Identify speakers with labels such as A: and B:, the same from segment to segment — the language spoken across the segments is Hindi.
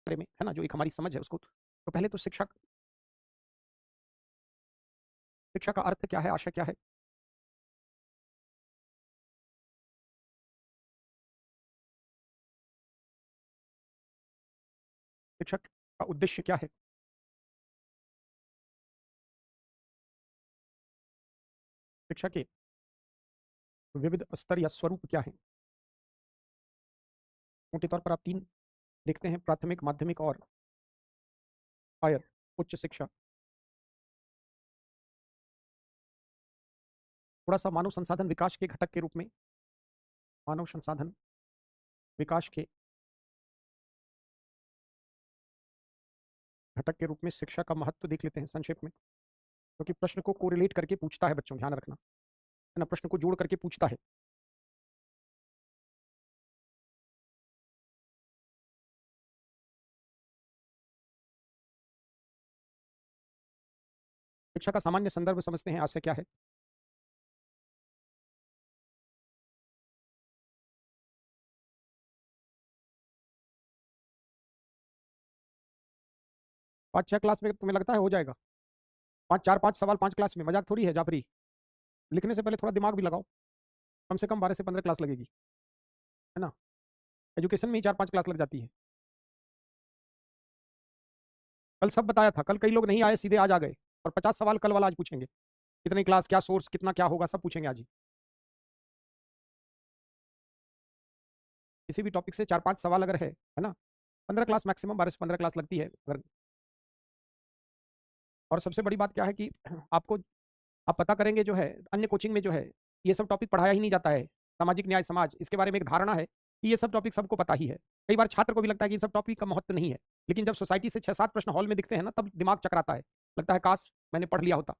A: बारे में, है ना, जो एक हमारी समझ है उसको, तो पहले तो शिक्षा शिक्षा का अर्थ क्या है, आशय क्या है? शिक्षक का उद्देश्य क्या है? शिक्षा के विविध स्तर या स्वरूप क्या हैं? मोटे तौर पर आप 3 देखते हैं, प्राथमिक, माध्यमिक और हायर, उच्च शिक्षा। थोड़ा-सा मानव संसाधन विकास के घटक के रूप में, मानव संसाधन विकास के घटक के रूप में शिक्षा का महत्व देख लेते हैं संक्षेप में, क्योंकि प्रश्न को कोरिलेट करके पूछता है बच्चों, ध्यान रखना, है ना? प्रश्न को जोड़ करके पूछता है। शिक्षा का सामान्य संदर्भ समझते हैं, आशय क्या है? 5-6 क्लास में तुम्हें लगता है हो जाएगा? 5 4-5 सवाल 5 क्लास में, मजाक थोड़ी है जाफरी। लिखने से पहले थोड़ा दिमाग भी लगाओ, कम से कम 12 से 15 क्लास लगेगी, है ना? एजुकेशन में ही 4-5 क्लास लग जाती है। कल सब बताया था, कल कई लोग नहीं आए, सीधे आज आ गए, और 50 सवाल कल वाला आज पूछेंगे। कितनी क्लास, क्या सोर्स, कितना क्या होगा, सब पूछेंगे आज ही। किसी भी टॉपिक से 4-5 सवाल अगर है ना? 15 क्लास मैक्सिमम, 12 से 15 क्लास लगती है अगर। और सबसे बड़ी बात क्या है कि आपको आप पता करेंगे जो है, अन्य कोचिंग में जो है, ये सब टॉपिक पढ़ाया ही नहीं जाता है। सामाजिक न्याय समाज, इसके बारे में एक धारणा है कि ये सब टॉपिक सबको पता ही है। कई बार छात्र को भी लगता है कि इन सब टॉपिक का महत्व नहीं है, लेकिन जब सोसाइटी से 6-7 प्रश्न हॉल में दिखते हैं ना, तब दिमाग चकराता है, लगता है काश मैंने पढ़ लिया होता।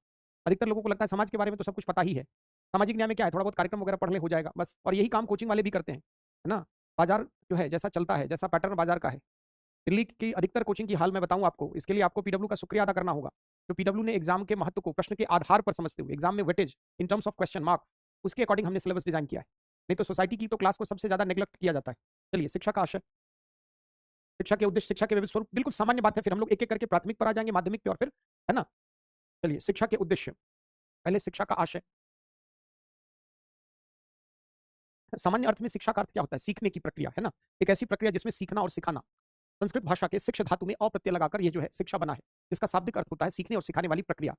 A: अधिकतर लोगों को लगता है समाज के बारे में तो सब कुछ पता ही है, सामाजिक न्याय में क्या है, थोड़ा बहुत कार्यक्रम वगैरह पढ़ ले हो जाएगा बस। और यही काम कोचिंग वाले भी करते हैं, है ना? बाजार जो है जैसा चलता है, जैसा पैटर्न बाजार का है, दिल्ली की अधिकतर कोचिंग की हाल मैं बताऊं आपको, इसके लिए आपको पीडब्ल्यू का शुक्रिया अदा करना होगा। तो पीडब्ल्यू ने एग्जाम के महत्व को प्रश्न के आधार पर समझते हुए, एग्जाम में weightage in terms of question marks, उसके अकॉर्डिंग हमने सिलेबस डिजाइन किया है। नहीं तो सोसाइटी की तो क्लास को सबसे ज्यादा नेग्लेक्ट किया जाता है। चलिए, शिक्षा का आशय, शिक्षा के उद्देश्य, शिक्षा के विविध स्वरूप, बिल्कुल सामान्य बात है, फिर हम लोग एक एक करके प्राथमिक पर आ जाएंगे, माध्यमिक पे, और फिर, है ना? चलिए, शिक्षा के उद्देश्य, पहले शिक्षा का आशय। सामान्य अर्थ में शिक्षा का अर्थ क्या होता है? सीखने की प्रक्रिया, है ना? एक ऐसी प्रक्रिया जिसमें सीखना और सिखाना, संस्कृत भाषा के शिक्ष धातु में अप्रत्यय लगाकर ये जो है शिक्षा बना है, जिसका शाब्दिक अर्थ होता है सीखने और सिखाने वाली प्रक्रिया।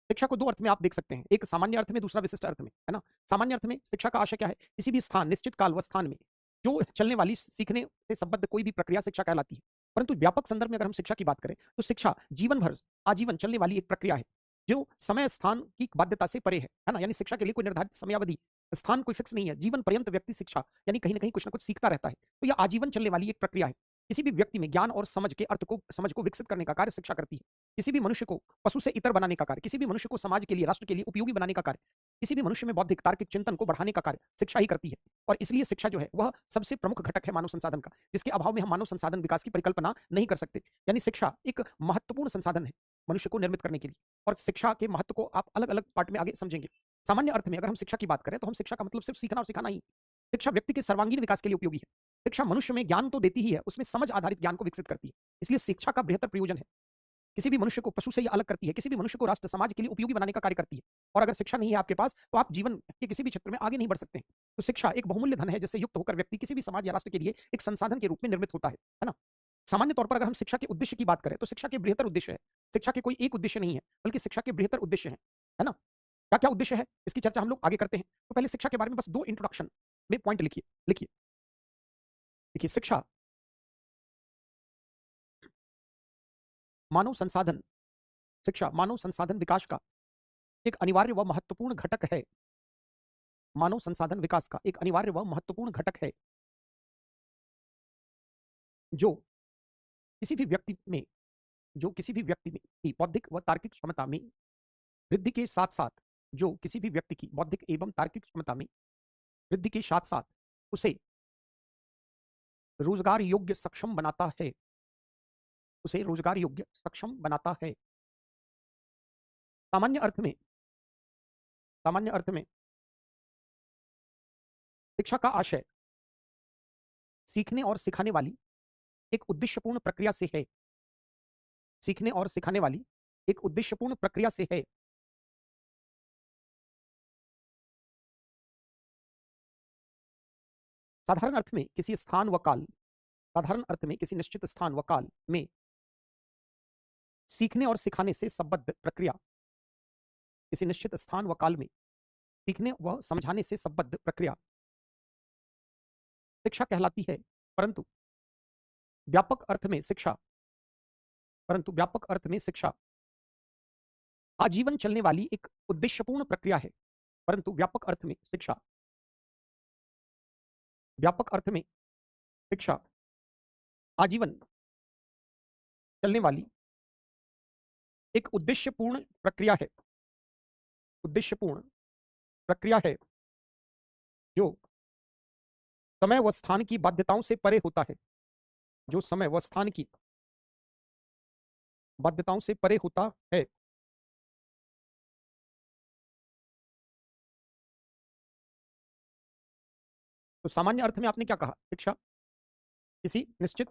A: शिक्षा को 2 अर्थ में आप देख सकते हैं, एक सामान्य अर्थ में, दूसरा विशिष्ट अर्थ में, है ना? सामान्य अर्थ में शिक्षा का आशय क्या है? किसी भी स्थान, निश्चित काल व स्थान में जो चलने वाली सीखने से संबद्ध कोई भी प्रक्रिया शिक्षा कहलाती है। परंतु व्यापक संदर्भ में अगर हम शिक्षा की बात करें, तो शिक्षा जीवन भर, आजीवन चलने वाली एक प्रक्रिया है, जो समय स्थान की बाध्यता से परे है ना? यानी शिक्षा के लिए कोई निर्धारित समयावधि, स्थान कोई फिक्स नहीं है, जीवन पर्यंत व्यक्ति शिक्षा यानी कहीं न कहीं कुछ न कुछ सीखता रहता है। तो यह आजीवन चलने वाली एक प्रक्रिया है। किसी भी व्यक्ति में ज्ञान और समझ को विकसित करने का कार्य शिक्षा करती है। किसी भी मनुष्य को पशु से इतर बनाने का कार्य, किसी भी मनुष्य को समाज के लिए, राष्ट्र के लिए उपयोगी बनाने का कार्य, किसी भी मनुष्य में बौद्धिक तार्किक चिंतन को बढ़ाने का कार्य शिक्षा ही करती है। और इसलिए शिक्षा जो है वह सबसे प्रमुख घटक है मानव संसाधन का, जिसके अभाव में हम मानव संसाधन विकास की परिकल्पना नहीं कर सकते। यानी शिक्षा एक महत्वपूर्ण संसाधन है मनुष्य को निर्मित करने के लिए, और शिक्षा के महत्व को आप अलग अलग पार्ट में आगे समझेंगे। सामान्य अर्थ में अगर हम शिक्षा की बात करें, तो हम शिक्षा का मतलब सिर्फ सीखना और सिखाना ही। शिक्षा व्यक्ति के सर्वांगीण विकास के लिए उपयोगी है। शिक्षा मनुष्य में ज्ञान तो देती ही है, उसमें समझ आधारित ज्ञान को विकसित करती है। इसलिए शिक्षा का बेहतर प्रयोजन है। किसी भी मनुष्य को पशु से ये अलग करती है, किसी भी मनुष्य को राष्ट्र समाज के लिए उपयोगी बनाने का कार्य करती है। और अगर शिक्षा नहीं है आपके पास, तो आप जीवन के किसी भी क्षेत्र में आगे नहीं बढ़ सकते हैं। तो शिक्षा एक बहुमूल्य धन है, जिससे युक्त होकर व्यक्ति किसी भी समाज या राष्ट्र के लिए एक संसाधन के रूप में निर्मित होता है ना? सामान्य तौर पर अगर हम शिक्षा के उद्देश्य की बात करें, तो शिक्षा के बृहत्तर उद्देश्य है। शिक्षा के कोई एक उद्देश्य नहीं है, बल्कि शिक्षा के बृहत्तर उद्देश्य हैं, है ना? क्या-क्या उद्देश्य है, इसकी चर्चा हम लोग आगे करते हैं। तो पहले शिक्षा के बारे में बस 2 इंट्रोडक्शन में पॉइंट लिखिए। लिखिए, देखिए, शिक्षा मानव संसाधन शिक्षा मानव संसाधन विकास का एक अनिवार्य व महत्वपूर्ण घटक है। मानव संसाधन विकास का एक अनिवार्य व महत्वपूर्ण घटक है, जो किसी भी व्यक्ति में जो किसी भी व्यक्ति में की बौद्धिक व तार्किक क्षमता में वृद्धि के साथ-साथ जो किसी भी व्यक्ति की बौद्धिक एवं तार्किक क्षमता में वृद्धि के साथ-साथ उसे रोजगार योग्य सक्षम बनाता है। उसे रोजगार योग्य सक्षम बनाता है। सामान्य अर्थ में सामान्य अर्थ में शिक्षा का आशय सीखने और सिखाने वाली एक उद्देश्यपूर्ण प्रक्रिया से है। सीखने और सिखाने वाली एक उद्देश्यपूर्ण प्रक्रिया से है। साधारण अर्थ में किसी स्थान व काल साधारण अर्थ में किसी निश्चित स्थान व काल में सीखने और सिखाने से संबद्ध प्रक्रिया किसी निश्चित स्थान व काल में सीखने व समझाने से संबद्ध प्रक्रिया शिक्षा कहलाती है। परंतु व्यापक अर्थ में शिक्षा परंतु व्यापक अर्थ में शिक्षा आजीवन चलने वाली एक उद्देश्यपूर्ण प्रक्रिया है। परंतु व्यापक अर्थ में शिक्षा आजीवन चलने वाली एक उद्देश्यपूर्ण प्रक्रिया है। उद्देश्यपूर्ण प्रक्रिया है जो समय व स्थान की बाध्यताओं से परे होता है। जो समय व स्थान की बाध्यताओं से परे होता है। तो सामान्य अर्थ में आपने क्या कहा? शिक्षा किसी निश्चित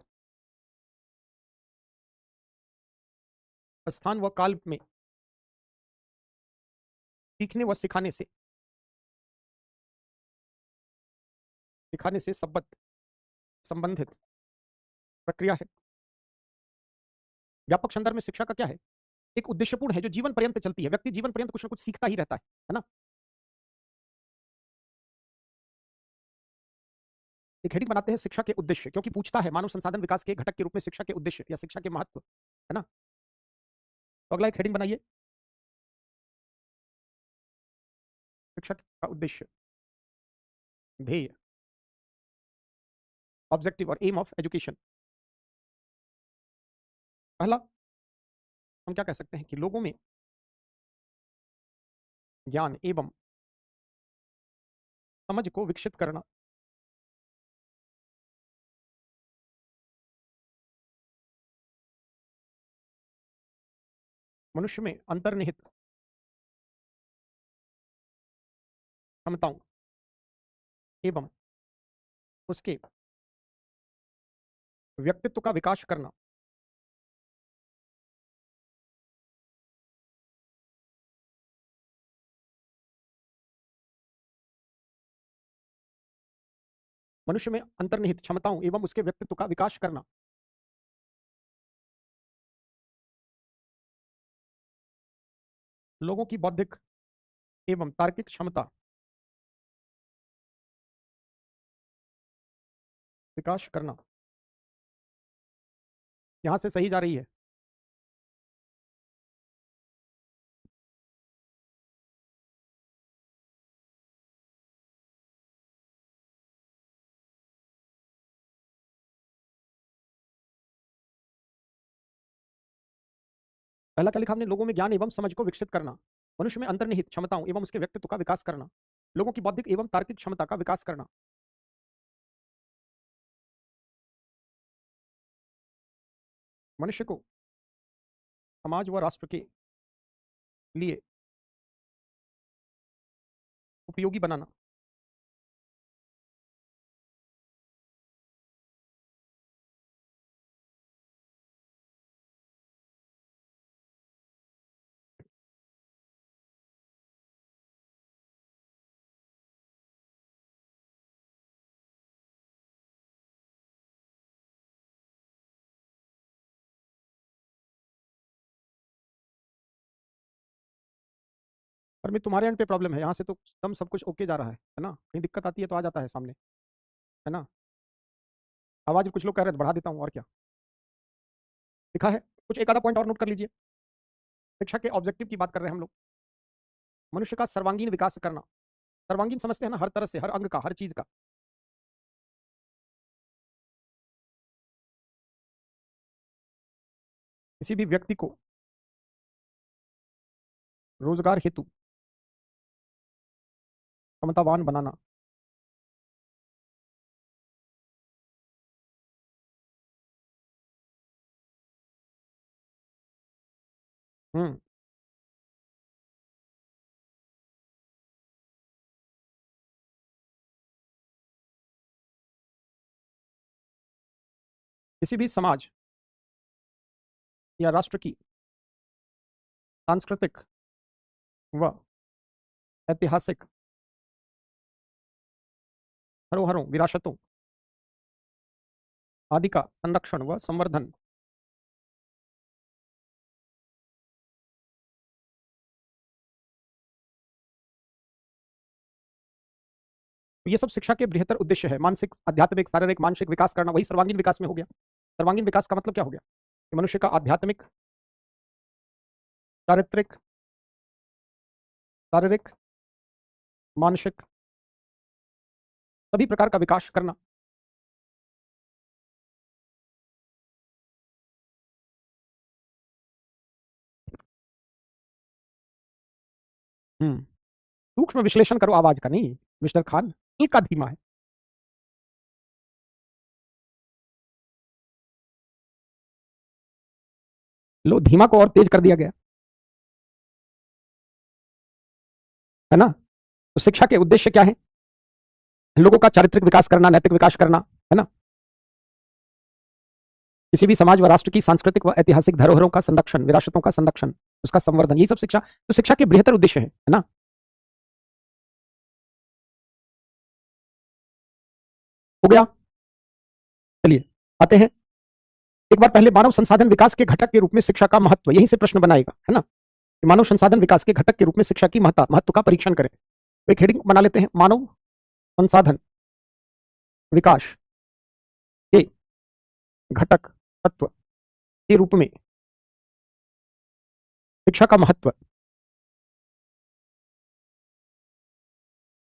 A: स्थान व काल में सीखने व सिखाने से संबंधित प्रक्रिया है। व्यापक संदर्भ में शिक्षा का क्या है? एक उद्देश्यपूर्ण है जो जीवन पर्यंत चलती है। व्यक्ति जीवन पर्यंत कुछ ना कुछ सीखता ही रहता है ना? एक हेडिंग बनाते हैं शिक्षा के उद्देश्य, क्योंकि पूछता है मानव संसाधन विकास के घटक के रूप में शिक्षा के उद्देश्य या शिक्षा के महत्व, है ना? तो अगला एक हेडिंग बनाइए, शिक्षा का उद्देश्य, ध्येय, ऑब्जेक्टिव और एम ऑफ एजुकेशन। पहला हम क्या कह सकते हैं कि लोगों में ज्ञान एवं समझ को विकसित करना। मनुष्य में अंतर्निहित क्षमताओं एवं उसके व्यक्तित्व का विकास करना। मनुष्य में अंतर्निहित क्षमताओं एवं उसके व्यक्तित्व का विकास करना। लोगों की बौद्धिक एवं तार्किक क्षमता विकास करना। यहां से सही जा रही है। पहला क्या लिखा हमने? लोगों में ज्ञान एवं समझ को विकसित करना, मनुष्य में अंतर्निहित क्षमताओं एवं उसके व्यक्तित्व का विकास करना, लोगों की बौद्धिक एवं तार्किक क्षमता का विकास करना। मनुष्य को समाज व राष्ट्र के लिए उपयोगी बनाना। पर मैं तुम्हारे एंड पे प्रॉब्लम है, यहाँ से तो एकदम सब कुछ ओके जा रहा है ना? कहीं दिक्कत आती है तो आ जाता है सामने, है ना? आवाज कुछ लोग कह रहे हैं, बढ़ा देता हूँ और क्या लिखा है। कुछ एक आधा पॉइंट और नोट कर लीजिए। शिक्षा के ऑब्जेक्टिव की बात कर रहे हैं हम लोग। मनुष्य का सर्वांगीण विकास करना। सर्वांगीण समझते हैं ना? हर तरह से, हर अंग का, हर चीज का। किसी भी व्यक्ति को रोजगार हेतु क्षमतावान बनाना। हम्म। किसी भी समाज या राष्ट्र की सांस्कृतिक व ऐतिहासिक धरोहरों विरासतों आदि का संरक्षण व संवर्धन ये सब शिक्षा के बृहत्तर उद्देश्य है। मानसिक, आध्यात्मिक, शारीरिक, मानसिक विकास करना, वही सर्वांगीण विकास में हो गया। सर्वांगीण विकास का मतलब क्या हो गया कि मनुष्य का आध्यात्मिक, चारित्रिक, शारीरिक, मानसिक सभी प्रकार का विकास करना। सूक्ष्म विश्लेषण करो आवाज का, नहीं मिस्टर खान, हल्का धीमा है। लो, धीमा को और तेज कर दिया गया है ना। तो शिक्षा के उद्देश्य क्या है? लोगों का चारित्रिक विकास करना, नैतिक विकास करना, है ना। किसी भी समाज व राष्ट्र की सांस्कृतिक व ऐतिहासिक धरोहरों का संरक्षण, विरासतों का संरक्षण, उसका संवर्धन, ये सब शिक्षा, तो शिक्षा के बृहत्तर उद्देश्य है ना। हो गया। चलिए आते हैं एक बार पहले मानव संसाधन विकास के घटक के रूप में शिक्षा का महत्व, यहीं से प्रश्न बनाएगा, है ना। मानव संसाधन विकास के घटक के रूप में शिक्षा की महत्व का परीक्षण करें। एक हेडिंग बना लेते हैं, मानव संसाधन विकास के घटक तत्व के रूप में शिक्षा का महत्व।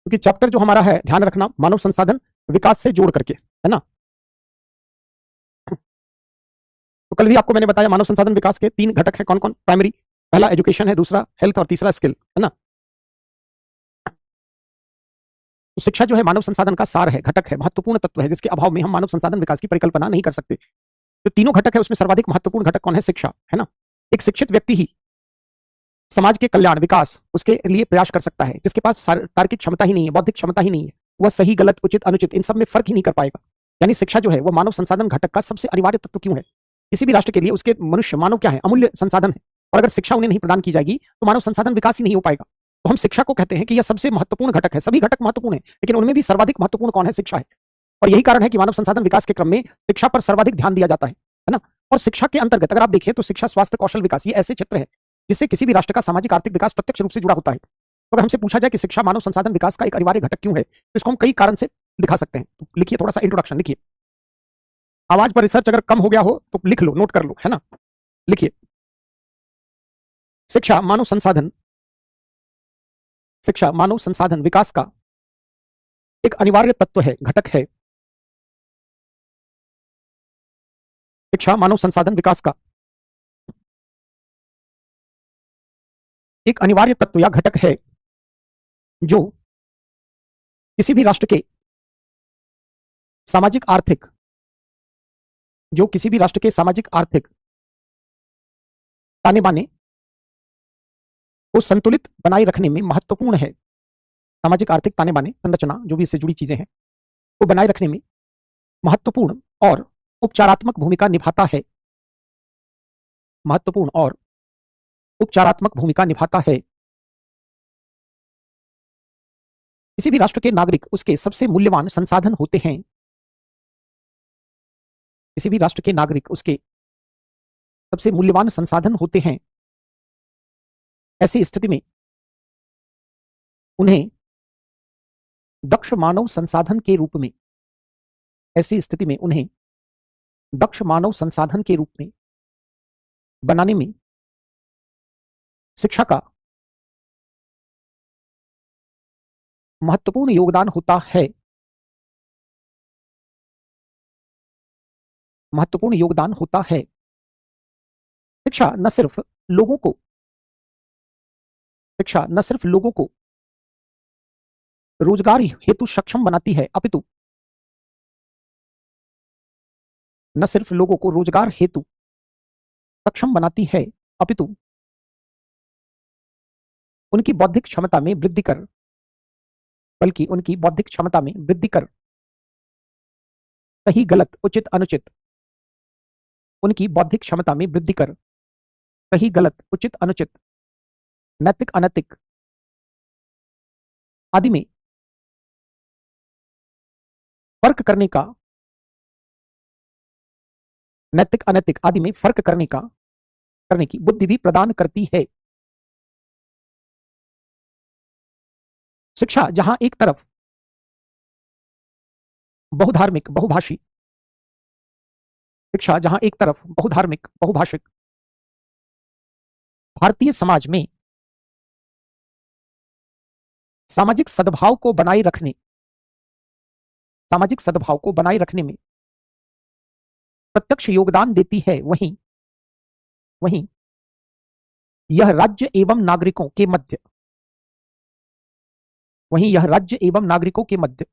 A: क्योंकि चैप्टर जो हमारा है, ध्यान रखना, मानव संसाधन विकास से जोड़ करके, है ना। तो कल भी आपको मैंने बताया मानव संसाधन विकास के 3 घटक हैं। कौन कौन? प्राइमरी, पहला एजुकेशन है, दूसरा हेल्थ और तीसरा स्किल, है ना। तो शिक्षा जो है मानव संसाधन का सार है, घटक है, महत्वपूर्ण तत्व है, जिसके अभाव में हम मानव संसाधन विकास की परिकल्पना नहीं कर सकते। तो तीनों घटक है, उसमें सर्वाधिक महत्वपूर्ण घटक कौन है? शिक्षा, है ना। एक शिक्षित व्यक्ति ही समाज के कल्याण, विकास, उसके लिए प्रयास कर सकता है। जिसके पास तार्किक क्षमता ही नहीं है, बौद्धिक क्षमता ही नहीं है, वह सही गलत, उचित अनुचित, इन सब में फर्क ही नहीं कर पाएगा। यानी शिक्षा जो है वह मानव संसाधन घटक का सबसे अनिवार्य तत्व क्यों है? किसी भी राष्ट्र के लिए उसके मनुष्य, मानव क्या है? अमूल्य संसाधन है। और अगर शिक्षा उन्हें नहीं प्रदान की जाएगी तो मानव संसाधन विकास ही नहीं हो पाएगा। तो हम शिक्षा को कहते हैं कि यह सबसे महत्वपूर्ण घटक है। सभी घटक महत्वपूर्ण है, लेकिन उनमें भी सर्वाधिक महत्वपूर्ण कौन है? शिक्षा है। और यही कारण है कि मानव संसाधन विकास के क्रम में शिक्षा पर सर्वाधिक ध्यान दिया जाता है ना। और शिक्षा के अंतर्गत अगर आप देखें तो शिक्षा, स्वास्थ्य, कौशल विकास, ये ऐसे क्षेत्र है जिससे किसी भी राष्ट्र का सामाजिक आर्थिक विकास प्रत्यक्ष रूप से जुड़ा होता है। तो अगर हमसे पूछा जाए कि शिक्षा मानव संसाधन विकास का एक अनिवार्य घटक क्यों है, तो इसको हम कई कारण से दिखा सकते हैं। तो लिखिए, थोड़ा सा इंट्रोडक्शन लिखिए। आवाज पर रिसर्च अगर कम हो गया हो तो लिख लो, नोट कर लो, है ना। लिखिए, शिक्षा मानव संसाधन विकास का एक अनिवार्य तत्व है, घटक है। शिक्षा मानव संसाधन विकास का एक अनिवार्य तत्व या घटक है जो किसी भी राष्ट्र के सामाजिक आर्थिक ताने बाने को संतुलित बनाए रखने में महत्वपूर्ण है। सामाजिक आर्थिक ताने बाने, संरचना, जो भी इससे जुड़ी चीजें हैं, को बनाए रखने में महत्वपूर्ण और उपचारात्मक भूमिका निभाता है। महत्वपूर्ण और उपचारात्मक भूमिका निभाता है। किसी भी राष्ट्र के नागरिक उसके सबसे मूल्यवान संसाधन होते हैं। किसी भी राष्ट्र के नागरिक उसके सबसे मूल्यवान संसाधन होते हैं। ऐसी स्थिति में उन्हें दक्ष मानव संसाधन के रूप में बनाने में शिक्षा का महत्वपूर्ण योगदान होता है। शिक्षा न सिर्फ लोगों को रोजगार हेतु सक्षम बनाती है, अपितु उनकी बौद्धिक क्षमता में वृद्धि कर सही गलत, उचित अनुचित उनकी बौद्धिक क्षमता में वृद्धि कर सही गलत, उचित अनुचित, नैतिक अनैतिक आदि में फर्क करने का, नैतिक अनैतिक आदि में फर्क करने की बुद्धि भी प्रदान करती है। शिक्षा जहां एक तरफ बहुधार्मिक बहुभाषी, शिक्षा जहां एक तरफ बहुधार्मिक बहुभाषिक भारतीय समाज में सामाजिक सद्भाव को बनाए रखने में प्रत्यक्ष योगदान देती है, वहीं यह राज्य एवं नागरिकों के मध्य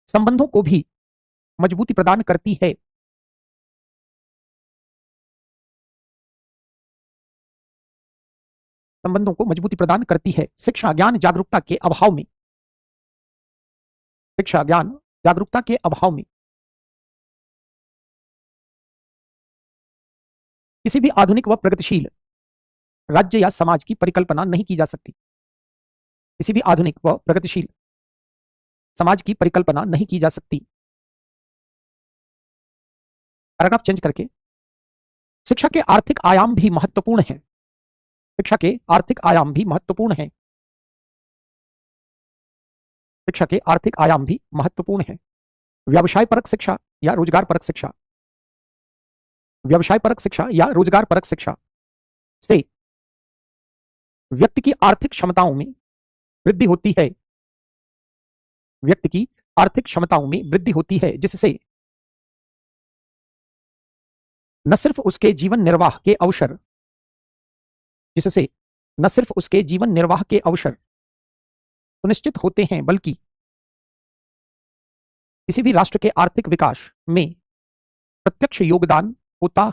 A: संबंधों को भी मजबूती प्रदान करती है। शिक्षा ज्ञान जागरूकता के अभाव में किसी भी आधुनिक व प्रगतिशील राज्य या समाज की परिकल्पना नहीं की जा सकती। पैराग्राफ चेंज करके, शिक्षा के आर्थिक आयाम भी महत्वपूर्ण है। व्यवसाय परक शिक्षा या रोजगार परक शिक्षा से व्यक्ति की आर्थिक क्षमताओं में वृद्धि होती है, जिससे न सिर्फ उसके जीवन निर्वाह के अवसर सुनिश्चित होते हैं, बल्कि किसी भी राष्ट्र के आर्थिक विकास में प्रत्यक्ष योगदान होता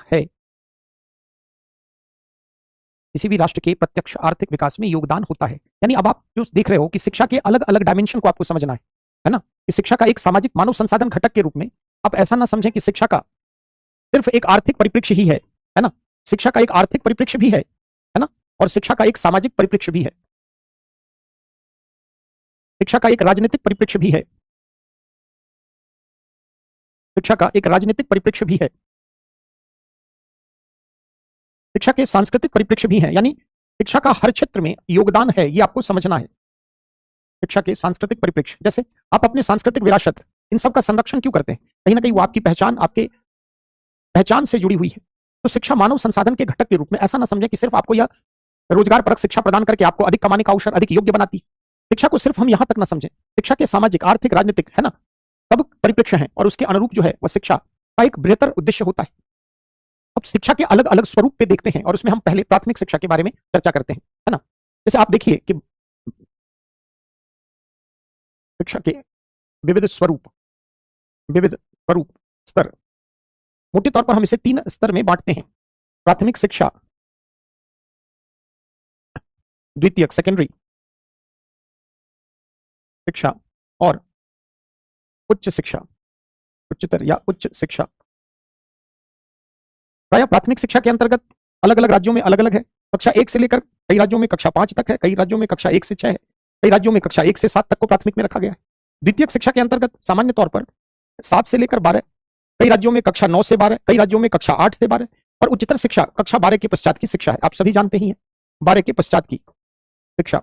A: है। यानी अब आप जो देख रहे हो कि शिक्षा के अलग अलग डायमेंशन को आपको समझना है ना, कि शिक्षा का एक सामाजिक मानव संसाधन घटक के रूप में आप ऐसा ना समझें कि शिक्षा का सिर्फ एक आर्थिक परिप्रेक्ष्य ही है ना। शिक्षा का एक आर्थिक परिप्रेक्ष्य भी है ना, और शिक्षा का एक सामाजिक परिप्रेक्ष्य भी है, शिक्षा का एक राजनीतिक परिप्रेक्ष्य भी है, शिक्षा के सांस्कृतिक परिप्रेक्ष्य भी है। यानी शिक्षा का हर क्षेत्र में योगदान है, ये आपको समझना है। शिक्षा के सांस्कृतिक परिप्रेक्ष्य, जैसे आप अपने सांस्कृतिक विरासत इन सब का संरक्षण क्यों करते हैं? कहीं ना कहीं वो आपकी पहचान से जुड़ी हुई है। तो शिक्षा मानव संसाधन के घटक के रूप में ऐसा ना समझें कि सिर्फ आपको यह रोजगार परक शिक्षा प्रदान करके आपको अधिक कमाने का अवसर, अधिक योग्य बनाती है। शिक्षा को सिर्फ हम यहां तक ना समझें, शिक्षा के सामाजिक, आर्थिक, राजनीतिक, है ना, सब परिप्रेक्ष्य हैं और उसके अनुरूप जो है वह शिक्षा का एक बेहतर उद्देश्य होता है। अब शिक्षा के अलग अलग स्वरूप पे देखते हैं और उसमें हम पहले प्राथमिक शिक्षा के बारे में चर्चा करते हैं, है ना। जैसे आप देखिए कि शिक्षा के विविध स्वरूप स्तर, मोटे तौर पर हम इसे 3 स्तर में बांटते हैं: प्राथमिक शिक्षा, द्वितीयक सेकेंडरी शिक्षा और उच्च शिक्षा, उच्चतर या उच्च शिक्षा। प्रायः प्राथमिक शिक्षा के अंतर्गत अलग अलग राज्यों में अलग अलग है। कक्षा 1 से लेकर कई राज्यों में कक्षा 5 तक है, कई राज्यों में कक्षा 1 से 6 है, कई राज्यों में कक्षा 1 से 7 तक को प्राथमिक में रखा गया है। द्वितीयक शिक्षा के अंतर्गत सामान्य तौर पर 7 से लेकर 12, कई राज्यों में कक्षा 9 से 12, कई राज्यों में कक्षा 8 से 12, और उच्चतर शिक्षा कक्षा 12 के पश्चात की शिक्षा है। आप सभी जानते ही हैं 12 के पश्चात की शिक्षा।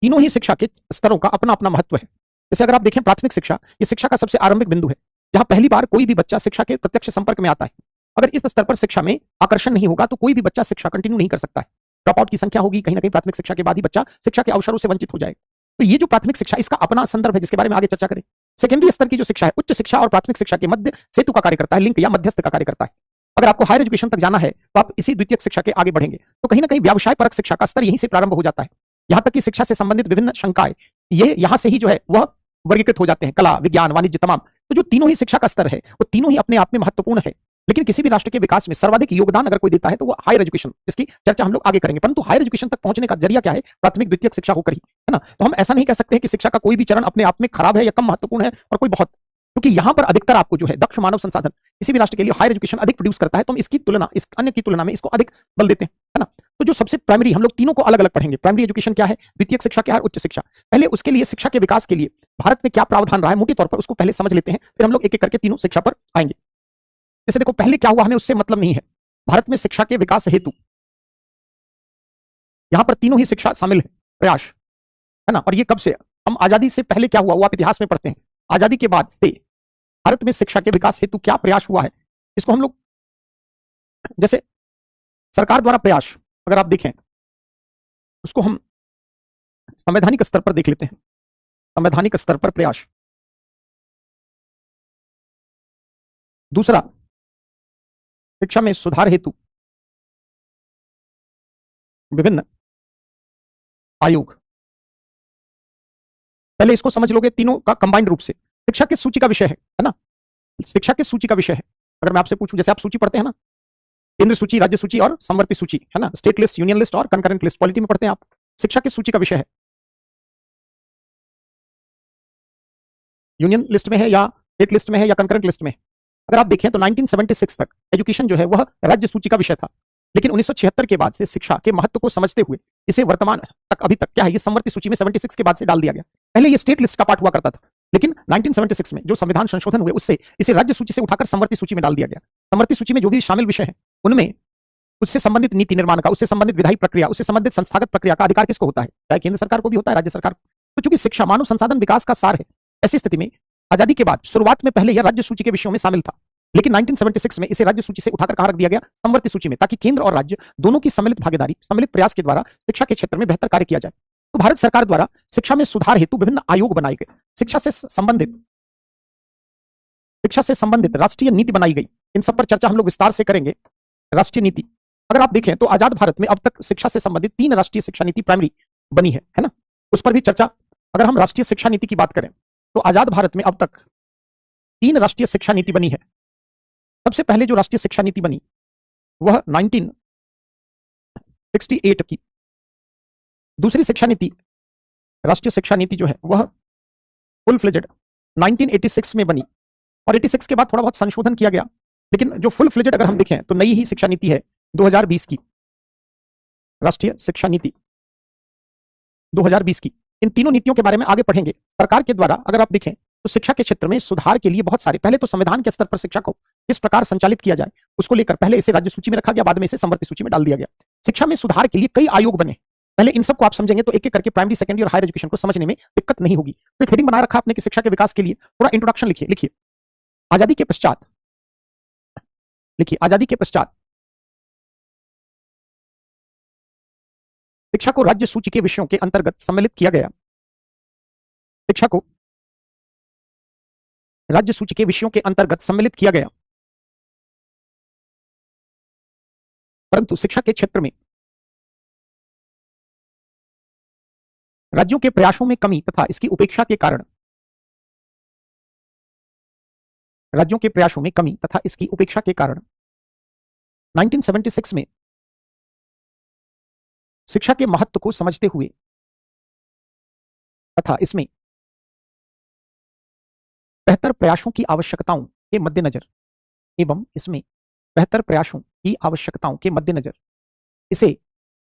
A: तीनों ही शिक्षा के स्तरों का अपना अपना महत्व है। जैसे अगर आप देखें प्राथमिक शिक्षा, ये शिक्षा का सबसे आरंभिक बिंदु है, जहां पहली बार कोई भी बच्चा शिक्षा के प्रत्यक्ष संपर्क में आता है। अगर इस स्तर पर शिक्षा में आकर्षण नहीं होगा तो कोई भी बच्चा शिक्षा कंटिन्यू नहीं कर सकता है। ड्रॉप आउट की संख्या होगी, कहीं ना कहीं प्राथमिक शिक्षा के बाद ही बच्चा शिक्षा के अवसरों से वंचित हो जाएगा। तो ये जो प्राथमिक शिक्षा, इसका अपना संदर्भ है जिसके बारे में आगे चर्चा करें। सेकेंडरी स्तर की जो शिक्षा है, उच्च शिक्षा और प्राथमिक शिक्षा के मध्य सेतु का कार्य करता है, लिंक या मध्यस्थ का कार्य करता है। अगर आपको हायर एजुकेशन तक जाना है तो आप इसी द्वितीयक शिक्षा के आगे बढ़ेंगे तो कहीं ना कहीं व्यवसाय परक शिक्षा का स्तर यहीं से प्रारंभ हो जाता है। यहां तक कि शिक्षा से संबंधित विभिन्न शंकाएं ये यहां से ही जो है वह वर्गीकृत हो जाते हैं, कला, विज्ञान, वाणिज्य, तमाम। तो जो तीनों ही शिक्षा का स्तर है वो तीनों ही अपने आप में महत्वपूर्ण है, लेकिन किसी भी राष्ट्र के विकास में सर्वाधिक योगदान अगर कोई देता है तो वो हायर एजुकेशन, जिसकी चर्चा हम लोग आगे करेंगे। परंतु हायर एजुकेशन तक पहुंचने का जरिया क्या है? प्राथमिक द्वितीयक शिक्षा होकर ही, है ना। तो हम ऐसा नहीं कह सकते कि शिक्षा का कोई भी चरण अपने आप में खराब है या कम महत्वपूर्ण है और कोई बहुत। क्योंकि यहां पर अधिकतर आपको जो है दक्ष मानव संसाधन किसी भी राष्ट्र के लिए हायर एजुकेशन अधिक प्रोड्यूस करता है, तो हम इसकी तुलना इस अन्य की तुलना में इसको अधिक बल देते हैं, है ना। तो जो सबसे प्राइमरी, हम लोग तीनों को अलग अलग पढ़ेंगे। प्राइमरी एजुकेशन क्या है, द्वितीयक शिक्षा क्या है, उच्च शिक्षा। पहले उसके लिए शिक्षा के विकास के लिए भारत में क्या प्रावधान रहा है मोटे तौर पर उसको पहले समझ लेते हैं, फिर हम लोग एक एक करके तीनों शिक्षा पर आएंगे। जैसे देखो पहले क्या हुआ, हमें उससे मतलब नहीं है। भारत में शिक्षा के विकास हेतु यहां पर तीनों ही शिक्षा शामिल है, प्रयास, है ना। और ये कब से, हम आजादी से पहले क्या हुआ वो आप इतिहास में पढ़ते हैं, आजादी के बाद से भारत में शिक्षा के विकास हेतु क्या प्रयास हुआ है, इसको हम लोग जैसे सरकार द्वारा प्रयास अगर आप देखें उसको हम संवैधानिक स्तर पर देख लेते हैं। संवैधानिक स्तर पर प्रयास। दूसरा, शिक्षा में सुधार हेतु विभिन्न आयोग। पहले इसको समझ लोगे तीनों का कंबाइंड रूप से। शिक्षा किस सूची का विषय है ना, शिक्षा किस सूची का विषय है। अगर मैं आपसे पूछूं, जैसे आप सूची पढ़ते हैं ना, केंद्र सूची, राज्य सूची और समवर्ती सूची, है ना, स्टेट लिस्ट, यूनियन लिस्ट और कंकरेंट लिस्ट, पॉलिटी में पढ़ते हैं आप। शिक्षा किस सूची का विषय है, यूनियन लिस्ट में है या स्टेट लिस्ट में है या कंकरेंट लिस्ट में। अगर आप देखें तो 1976 तक एजुकेशन जो है वह राज्य सूची का विषय था, लेकिन 1976 के बाद से शिक्षा के महत्व को समझते हुए इसे वर्तमान तक अभी तक क्या है, ये समवर्ती सूची में 76 के बाद से डाल दिया गया। पहले ये स्टेट लिस्ट का पार्ट हुआ करता था, लेकिन 1976 में जो संविधान संशोधन हुए उससे इसे राज्य सूची से उठाकर समवर्ती सूची में डाल दिया गया। समवर्ती सूची में जो भी शामिल विषय है उनमें उससे संबंधित नीति निर्माण का, उससे संबंधित विधायी प्रक्रिया, उससे संबंधित संस्थागत प्रक्रिया का अधिकार किसको होता है, चाहे केंद्र सरकार को भी होता है, राज्य सरकार को। तो चूंकि शिक्षा मानव संसाधन विकास का सार है, ऐसी स्थिति में आजादी के बाद शुरुआत में पहले यह राज्य सूची के विषयों में शामिल था, लेकिन 1976 में इसे राज्य सूची से उठाकर कहां रख दिया गया, समवर्ती सूची में, ताकि केंद्र और राज्य दोनों की सम्मिलित भागीदारी, सम्मिलित प्रयास के द्वारा शिक्षा के क्षेत्र में बेहतर कार्य किया जाए। तो भारत सरकार द्वारा शिक्षा में सुधार हेतु विभिन्न आयोग बनाए गए, शिक्षा से संबंधित राष्ट्रीय नीति बनाई गई। इन सब पर चर्चा हम लोग विस्तार से करेंगे। राष्ट्रीय नीति अगर आप देखें तो आजाद भारत में अब तक शिक्षा से संबंधित 3 राष्ट्रीय शिक्षा नीति प्राइमरी बनी है ना, उस पर भी चर्चा। अगर हम राष्ट्रीय शिक्षा नीति की बात करें तो आजाद भारत में अब तक 3 राष्ट्रीय शिक्षा नीति बनी है। सबसे पहले जो राष्ट्रीय शिक्षा नीति बनी वह 1968 की। दूसरी शिक्षा नीति, राष्ट्रीय शिक्षा नीति जो है वह फुल फ्लेजेड 1986 में बनी, और 86 के बाद थोड़ा बहुत संशोधन किया गया, लेकिन जो फुल फ्लेजेड अगर हम देखें तो नई ही शिक्षा नीति है 2020 की, राष्ट्रीय शिक्षा नीति 2020 की। इन तीनों नीतियों के बारे में आगे पढ़ेंगे। सरकार के द्वारा अगर आप देखें तो शिक्षा के क्षेत्र में सुधार के लिए बहुत सारे, पहले तो संविधान के स्तर पर शिक्षा को किस प्रकार संचालित किया जाए उसको लेकर पहले इसे राज्य सूची में रखा गया, बाद में इसे समवर्ती सूची में डाल दिया गया। शिक्षा में सुधार के लिए कई आयोग बने। पहले इन सबको आप समझेंगे तो एक एक करके प्राइमरी, सेकेंडरी और हायर एजुकेशन को समझने में दिक्कत नहीं होगी। तो एक हेडिंग बना रखा आपने कि शिक्षा के विकास के लिए थोड़ा इंट्रोडक्शन लिखिए। आजादी के पश्चात लिखिए, आजादी के पश्चात शिक्षा को राज्य सूची के विषयों के अंतर्गत सम्मिलित किया गया। शिक्षा को राज्य सूची के विषयों के अंतर्गत सम्मिलित किया गया, परंतु शिक्षा के क्षेत्र में राज्यों के प्रयासों में कमी तथा इसकी उपेक्षा के कारण, राज्यों के प्रयासों में कमी तथा इसकी उपेक्षा के कारण 1976 में शिक्षा के महत्व को समझते हुए तथा इसमें बेहतर प्रयासों की आवश्यकताओं के मद्देनजर इसे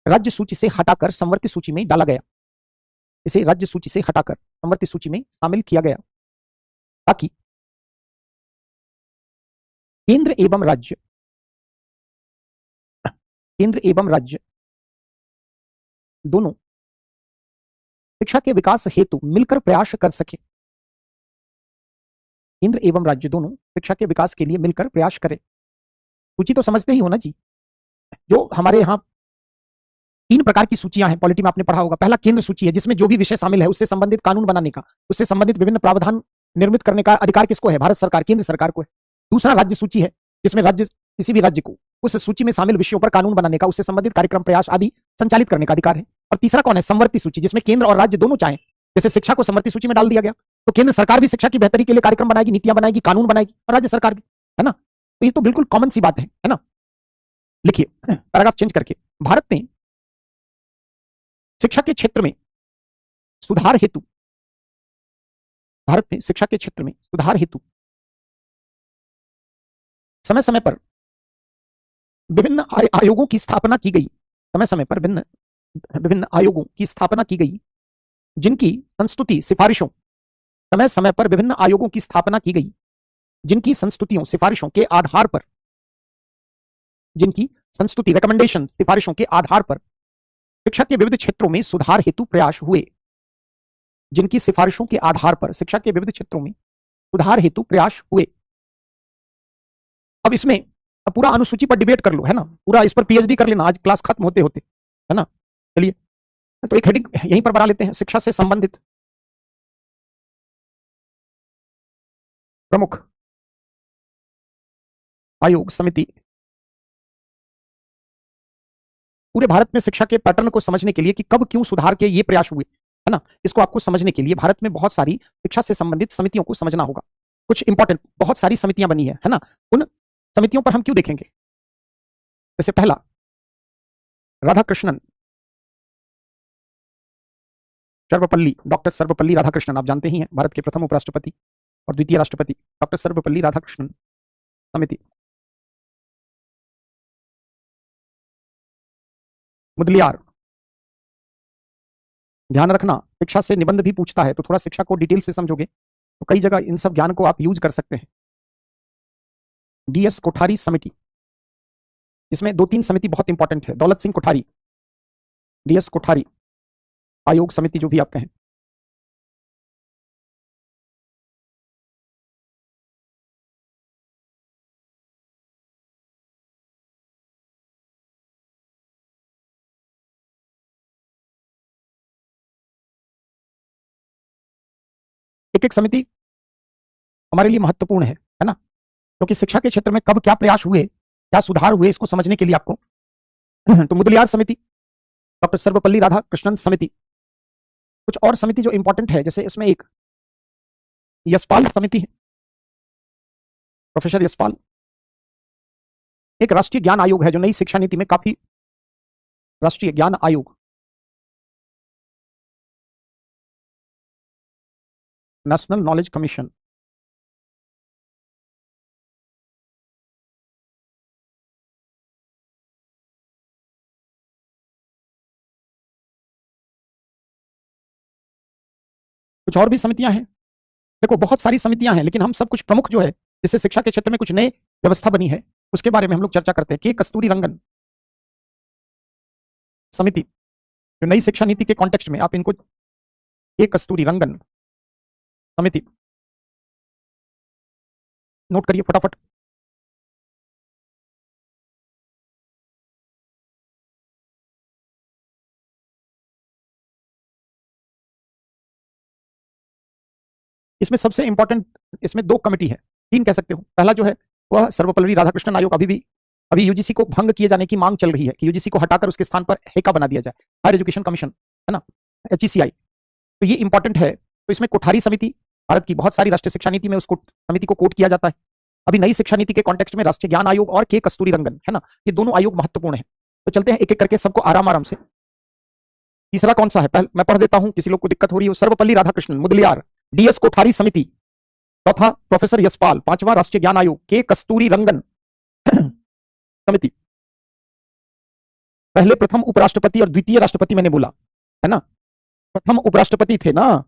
A: राज्य सूची से हटाकर समवर्ती सूची में डाला गया। इसे राज्य सूची से हटाकर समवर्ती सूची में शामिल किया गया, ताकि केंद्र एवं राज्य दोनों शिक्षा के विकास हेतु मिलकर प्रयास कर सके। केंद्र एवं राज्य दोनों शिक्षा के विकास के लिए मिलकर प्रयास करें। सूची तो समझते ही हो ना जी, जो हमारे यहाँ 3 प्रकार की सूचियां हैं, पॉलिटी में आपने पढ़ा होगा। पहला केंद्र सूची है, जिसमें जो भी विषय शामिल है उससे संबंधित कानून बनाने का, उससे संबंधित विभिन्न प्रावधान निर्मित करने का अधिकार किसको है, भारत सरकार, केंद्र सरकार को है। दूसरा राज्य सूची है, जिसमें राज्य, किसी भी राज्य को उस सूची में शामिल विषयों पर कानून बनाने का, उससे संबंधित कार्यक्रम, प्रयास आदि संचालित करने का अधिकार है। और तीसरा कौन है, समवर्ती सूची, जिसमें केंद्र और राज्य दोनों चाहें। जैसे शिक्षा को समवर्ती सूची में डाल दिया गया तो केंद्र सरकार भी शिक्षा की बेहतरी के लिए कार्यक्रम बनाएगी, नीतियां बनाएगी, कानून बनाएगी, और राज्य सरकार भी, है ना। तो ये तो बिल्कुल कॉमन सी बात है ना। लिखिए पैराग्राफ चेंज करके, भारत में शिक्षा के क्षेत्र में सुधार हेतु समय समय पर विभिन्न आयोगों की स्थापना की गई, समय समय पर विभिन्न विभिन्न आयोगों की स्थापना की गई, जिनकी संस्तुति सिफारिशों, समय समय पर विभिन्न आयोगों की स्थापना की गई, जिनकी संस्तुतियों सिफारिशों के आधार पर, जिनकी संस्तुति रिकमेंडेशन सिफारिशों के आधार पर शिक्षा के विविध क्षेत्रों में सुधार हेतु प्रयास हुए, जिनकी सिफारिशों के आधार पर शिक्षा के विविध क्षेत्रों में सुधार हेतु प्रयास हुए। अब इसमें पूरा अनुसूची पर डिबेट कर लो, है ना, पूरा इस पर पीएचडी कर लेना आज क्लास खत्म होते होते, है ना। चलिए तो एक हेडिंग यहीं पर बना लेते हैं, शिक्षा से संबंधित प्रमुख आयोग समिति। पूरे भारत में शिक्षा के पैटर्न को समझने के लिए कि कब क्यों सुधार के ये प्रयास हुए, है ना, इसको आपको समझने के लिए भारत में बहुत सारी शिक्षा से संबंधित समितियों को समझना होगा। कुछ इंपॉर्टेंट बहुत सारी समितियां बनी है ना, उन समितियों पर हम क्यों देखेंगे। जैसे पहला राधाकृष्णन सर्वपल्ली, डॉक्टर सर्वपल्ली राधाकृष्णन, आप जानते ही हैं, भारत के प्रथम उपराष्ट्रपति और द्वितीय राष्ट्रपति डॉक्टर सर्वपल्ली राधाकृष्णन समिति। मुदलियार, ध्यान रखना शिक्षा से निबंध भी पूछता है, तो थोड़ा शिक्षा को डिटेल से समझोगे तो कई जगह इन सब ज्ञान को आप यूज कर सकते हैं। डीएस कोठारी समिति, इसमें 2-3 समिति बहुत इंपॉर्टेंट है। दौलत सिंह कोठारी, डीएस कोठारी आयोग समिति जो भी आप कहें। एक एक समिति हमारे लिए महत्वपूर्ण है ना, क्योंकि शिक्षा के क्षेत्र में कब क्या प्रयास हुए, क्या सुधार हुए, इसको समझने के लिए आपको तो मुदलियार समिति, डॉक्टर सर्वपल्ली राधाकृष्णन समिति। कुछ और समिति जो इंपॉर्टेंट है, जैसे इसमें एक यशपाल समिति है, प्रोफेसर यशपाल। एक राष्ट्रीय ज्ञान आयोग है जो नई शिक्षा नीति में काफी, राष्ट्रीय ज्ञान आयोग, नेशनल नॉलेज कमीशन। कुछ और भी समितियां हैं, देखो बहुत सारी समितियां हैं, लेकिन हम सब कुछ प्रमुख जो है जिससे शिक्षा के क्षेत्र में कुछ नए व्यवस्था बनी है उसके बारे में हम लोग चर्चा करते हैं। के कस्तूरी रंगन समिति, जो नई शिक्षा नीति के कॉन्टेक्स्ट में आप इनको के कस्तूरी रंगन समिति नोट करिए फटाफट। इसमें सबसे इंपॉर्टेंट, इसमें 2 कमेटी है, 3 कह सकते हो। पहला जो है वह सर्वपल्ली राधाकृष्णन आयोग, अभी यूजीसी को भंग किए जाने की मांग चल रही है कि यूजीसी को हटाकर उसके स्थान पर हेका बना दिया जाए, हायर एजुकेशन कमीशन, है ना, HECI। तो ये इंपॉर्टेंट है। तो इसमें कोठारी समिति, भारत की बहुत सारी राष्ट्रीय शिक्षा नीति में उसको समिति को कोट किया जाता है। अभी नई शिक्षा नीति के कॉन्टेक्स्ट में राष्ट्रीय ज्ञान आयोग और के कस्तूरी रंगन, है ना, ये दोनों आयोग महत्वपूर्ण है। तो चलते हैं एक एक करके सबको आराम आराम से। तीसरा कौन सा है, पहले मैं पढ़ देता हूं, किसी लोग को दिक्कत हो रही हो। सर्वपल्ली राधाकृष्णन मुदलियार, डीएस कोठारी समिति। चौथा प्रोफेसर यशपाल। पांचवा राष्ट्रीय ज्ञान आयोग के कस्तूरी रंगन समिति। पहले प्रथम उपराष्ट्रपति और द्वितीय राष्ट्रपति मैंने बोला, है ना, प्रथम उपराष्ट्रपति थे ना,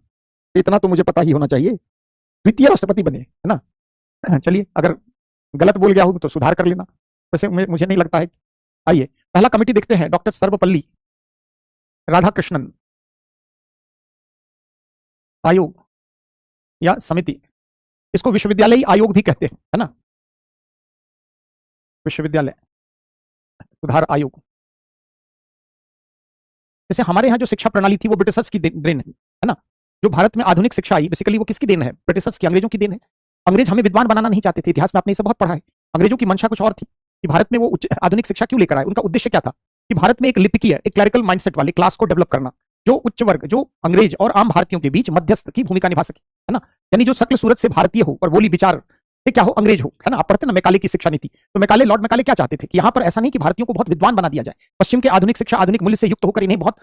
A: इतना तो मुझे पता ही होना चाहिए, द्वितीय राष्ट्रपति बने, है ना। चलिए अगर गलत बोल गया हूं तो सुधार कर लेना, वैसे मुझे नहीं लगता है। आइए पहला कमेटी देखते हैं, डॉक्टर सर्वपल्ली राधाकृष्णन आयोग या समिति। इसको विश्वविद्यालय आयोग भी कहते हैं, है ना, विश्वविद्यालय सुधार आयोग। जैसे हमारे यहाँ जो शिक्षा प्रणाली थी वो ब्रिटिशर्स की देन है ना, जो भारत में आधुनिक शिक्षा आई बेसिकली वो किसकी देन है, ब्रिटिशर्स की, अंग्रेजों की देन है। अंग्रेज हमें विद्वान बनाना नहीं चाहते थे, इतिहास में आपने ये सब बहुत पढ़ा है। अंग्रेजों की मंशा कुछ और थी कि भारत में वो आधुनिक शिक्षा क्यों लेकर आए, उनका उद्देश्य क्या था कि भारत में एक लिपिकीय, एक क्लरिकल माइंडसेट वाले क्लास को डेवलप करना, जो उच्च वर्ग, जो अंग्रेज और आम भारतीयों के बीच मध्यस्थ की भूमिका निभा सके, है ना, यानी जो शक्ल सूरत से भारतीय हो और बोली विचार से क्या हो, अंग्रेज हो, है ना। आप पढ़ते ना मैकाले की शिक्षा नीति, तो मैकाले, लॉर्ड मैकाले क्या चाहते थे कि यहाँ पर ऐसा नहीं कि भारतीयों को बहुत विद्वान बना दिया जाए, पश्चिम के आधुनिक शिक्षा आधुनिक मूल्य से युक्त होकर इन्हें बहुत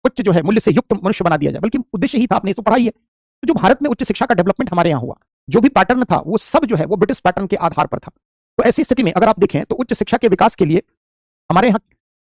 A: उच्च जो है मूल्य से युक्त मनुष्य बना दिया जाए, बल्कि उद्देश्य ही था, आपने तो पढ़ाई है। तो जो भारत में उच्च शिक्षा का डेवलपमेंट हमारे यहाँ हुआ, जो भी पैटर्न था वो सब जो है वो ब्रिटिश पैटर्न के आधार पर था। तो ऐसी स्थिति में अगर आप देखें तो उच्च शिक्षा के विकास के लिए हमारे यहाँ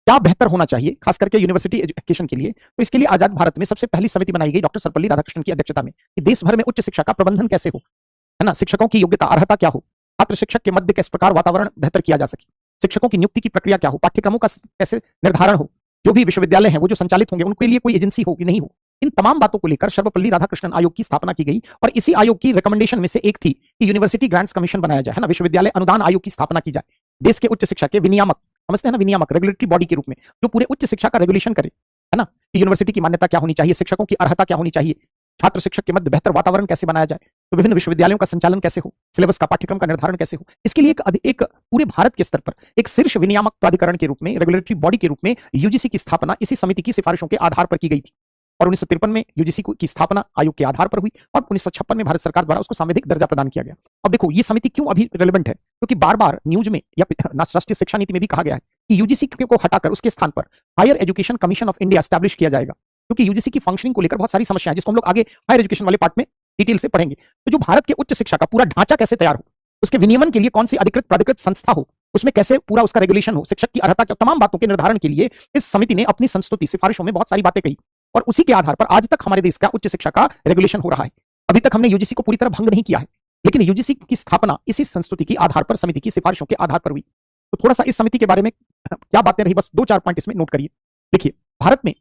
A: क्या बेहतर होना चाहिए, खास करके यूनिवर्सिटी एजुकेशन के लिए, तो इसके लिए आजाद भारत में सबसे पहली समिति बनाई गई डॉक्टर सर्वपल्ली राधाकृष्णन की अध्यक्षता में कि देश भर में उच्च शिक्षा का प्रबंधन कैसे हो, है ना, शिक्षकों की योग्यता अर्हता क्या हो, छात्र शिक्षक के मध्य किस प्रकार वातावरण बेहतर किया जा सके, शिक्षकों की नियुक्ति की प्रक्रिया क्या हो, पाठ्यक्रमों का कैसे निर्धारण हो, जो भी विश्वविद्यालय हैं वो जो संचालित होंगे उनके लिए कोई एजेंसी हो कि नहीं हो, इन तमाम बातों को लेकर सर्वपल्ली राधाकृष्णन आयोग की स्थापना की गई। और इसी आयोग की रिकमेंडेशन में से एक थी कि यूनिवर्सिटी ग्रांट्स कमीशन बनाया जाए, है ना, विश्वविद्यालय अनुदान आयोग की स्थापना की जाए, देश के उच्च शिक्षा के विनियामक, समझते हैं ना, विनियामक रेगुलेटरी बॉडी के रूप में जो पूरे उच्च शिक्षा का रेगुलेशन करे, है ना, कि यूनिवर्सिटी की मान्यता क्या होनी चाहिए, शिक्षकों की अर्हता क्या होनी चाहिए, छात्र शिक्षक के मध्य बेहतर वातावरण कैसे बनाया जाए, तो विभिन्न विश्वविद्यालयों का संचालन कैसे हो, सिलेबस का पाठ्यक्रम का निर्धारण कैसे हो, इसके लिए एक पूरे भारत के स्तर पर एक शीर्ष विनियामक प्राधिकरण के रूप में, रेगुलेटरी बॉडी के रूप में यूजीसी की स्थापना इसी समिति की सिफारिशों के आधार पर की गई थी। और 1953 में यूजीसी की स्थापना आयोग के आधार पर हुई और 1956 में भारत सरकार द्वारा उसको सांविधिक दर्जा प्रदान किया गया। अब देखो ये समिति क्यों अभी रिलेवेंट है, क्योंकि बार बार न्यूज में या राष्ट्रीय शिक्षा नीति में भी कहा गया है कि यूजीसी को हटाकर उसके स्थान पर higher education commission of India establish किया जाएगा, क्योंकि यूजीसी की फंक्शनिंग को लेकर बहुत सारी समस्याएं, जिसको हम लोग आगे हायर एजुकेशन वाले पार्ट में डिटेल से पढ़ेंगे। तो जो भारत के उच्च शिक्षा का पूरा ढांचा कैसे तैयार हो, उसके विनियमन के लिए कौन सी अधिकृत प्राधिकृत संस्था हो, उसमें कैसे पूरा उसका रेगुलेशन हो, शिक्षक की अर्हता के तमाम बातों के निर्धारण के लिए इस समिति ने अपनी संस्तुति सिफारिशों में बहुत सारी बातें कही और उसी के आधार पर आज तक हमारे देश का उच्च शिक्षा का रेगुलेशन हो रहा है। अभी तक हमने यूजीसी को पूरी तरह भंग नहीं किया है, लेकिन यूजीसी की स्थापना इसी संस्तुति के आधार पर, समिति की सिफारिशों के आधार पर हुई। तो थोड़ा सा इस समिति के बारे में क्या बातें रही, बस 2-4 पॉइंट इसमें नोट करिए। देखिए, भारत में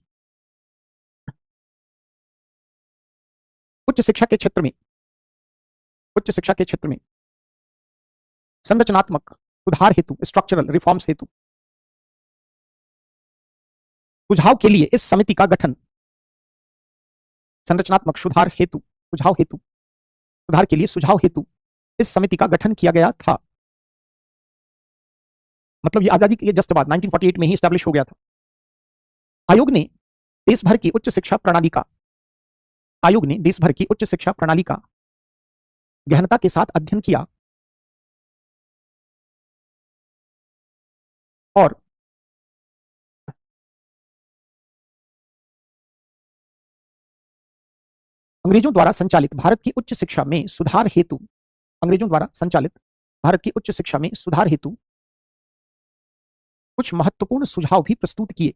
A: उच्च शिक्षा के क्षेत्र में संरचनात्मक सुधार हेतु, स्ट्रक्चरल रिफॉर्म्स हेतु सुझाव के लिए इस समिति का गठन, संरचनात्मक सुधार के लिए सुझाव हेतु इस समिति का गठन किया गया था। मतलब ये आजादी के जस्ट बाद 1948 में ही एस्टैब्लिश हो गया था। आयोग ने देश भर की उच्च शिक्षा प्रणाली का गहनता के साथ अध्ययन किया और अंग्रेजों द्वारा संचालित भारत की उच्च शिक्षा में सुधार हेतु कुछ महत्वपूर्ण सुझाव भी प्रस्तुत किए।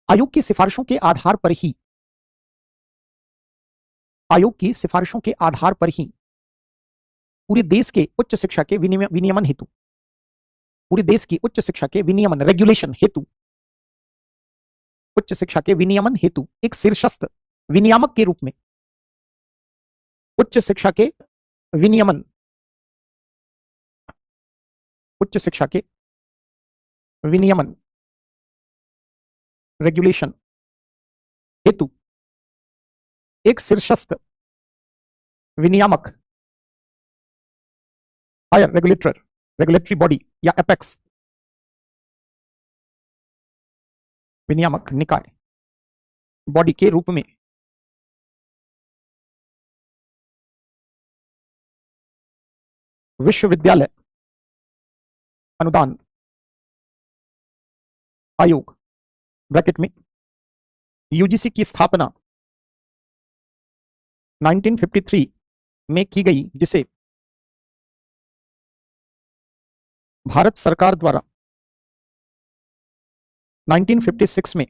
A: आयोग की सिफारिशों के आधार पर ही पूरे देश के उच्च शिक्षा के विनियमन रेगुलेशन हेतु, उच्च शिक्षा के विनियमन हेतु एक शीर्षस्थ विनियामक के रूप में उच्च शिक्षा के विनियमन रेगुलेशन हेतु एक शीर्षस्थ विनियामक हायर रेगुलेटरी बॉडी या एपेक्स विनियामक निकाय बॉडी के रूप में विश्वविद्यालय अनुदान आयोग ब्रैकेट में यूजीसी की स्थापना 1953 में की गई, जिसे भारत सरकार द्वारा 1956 में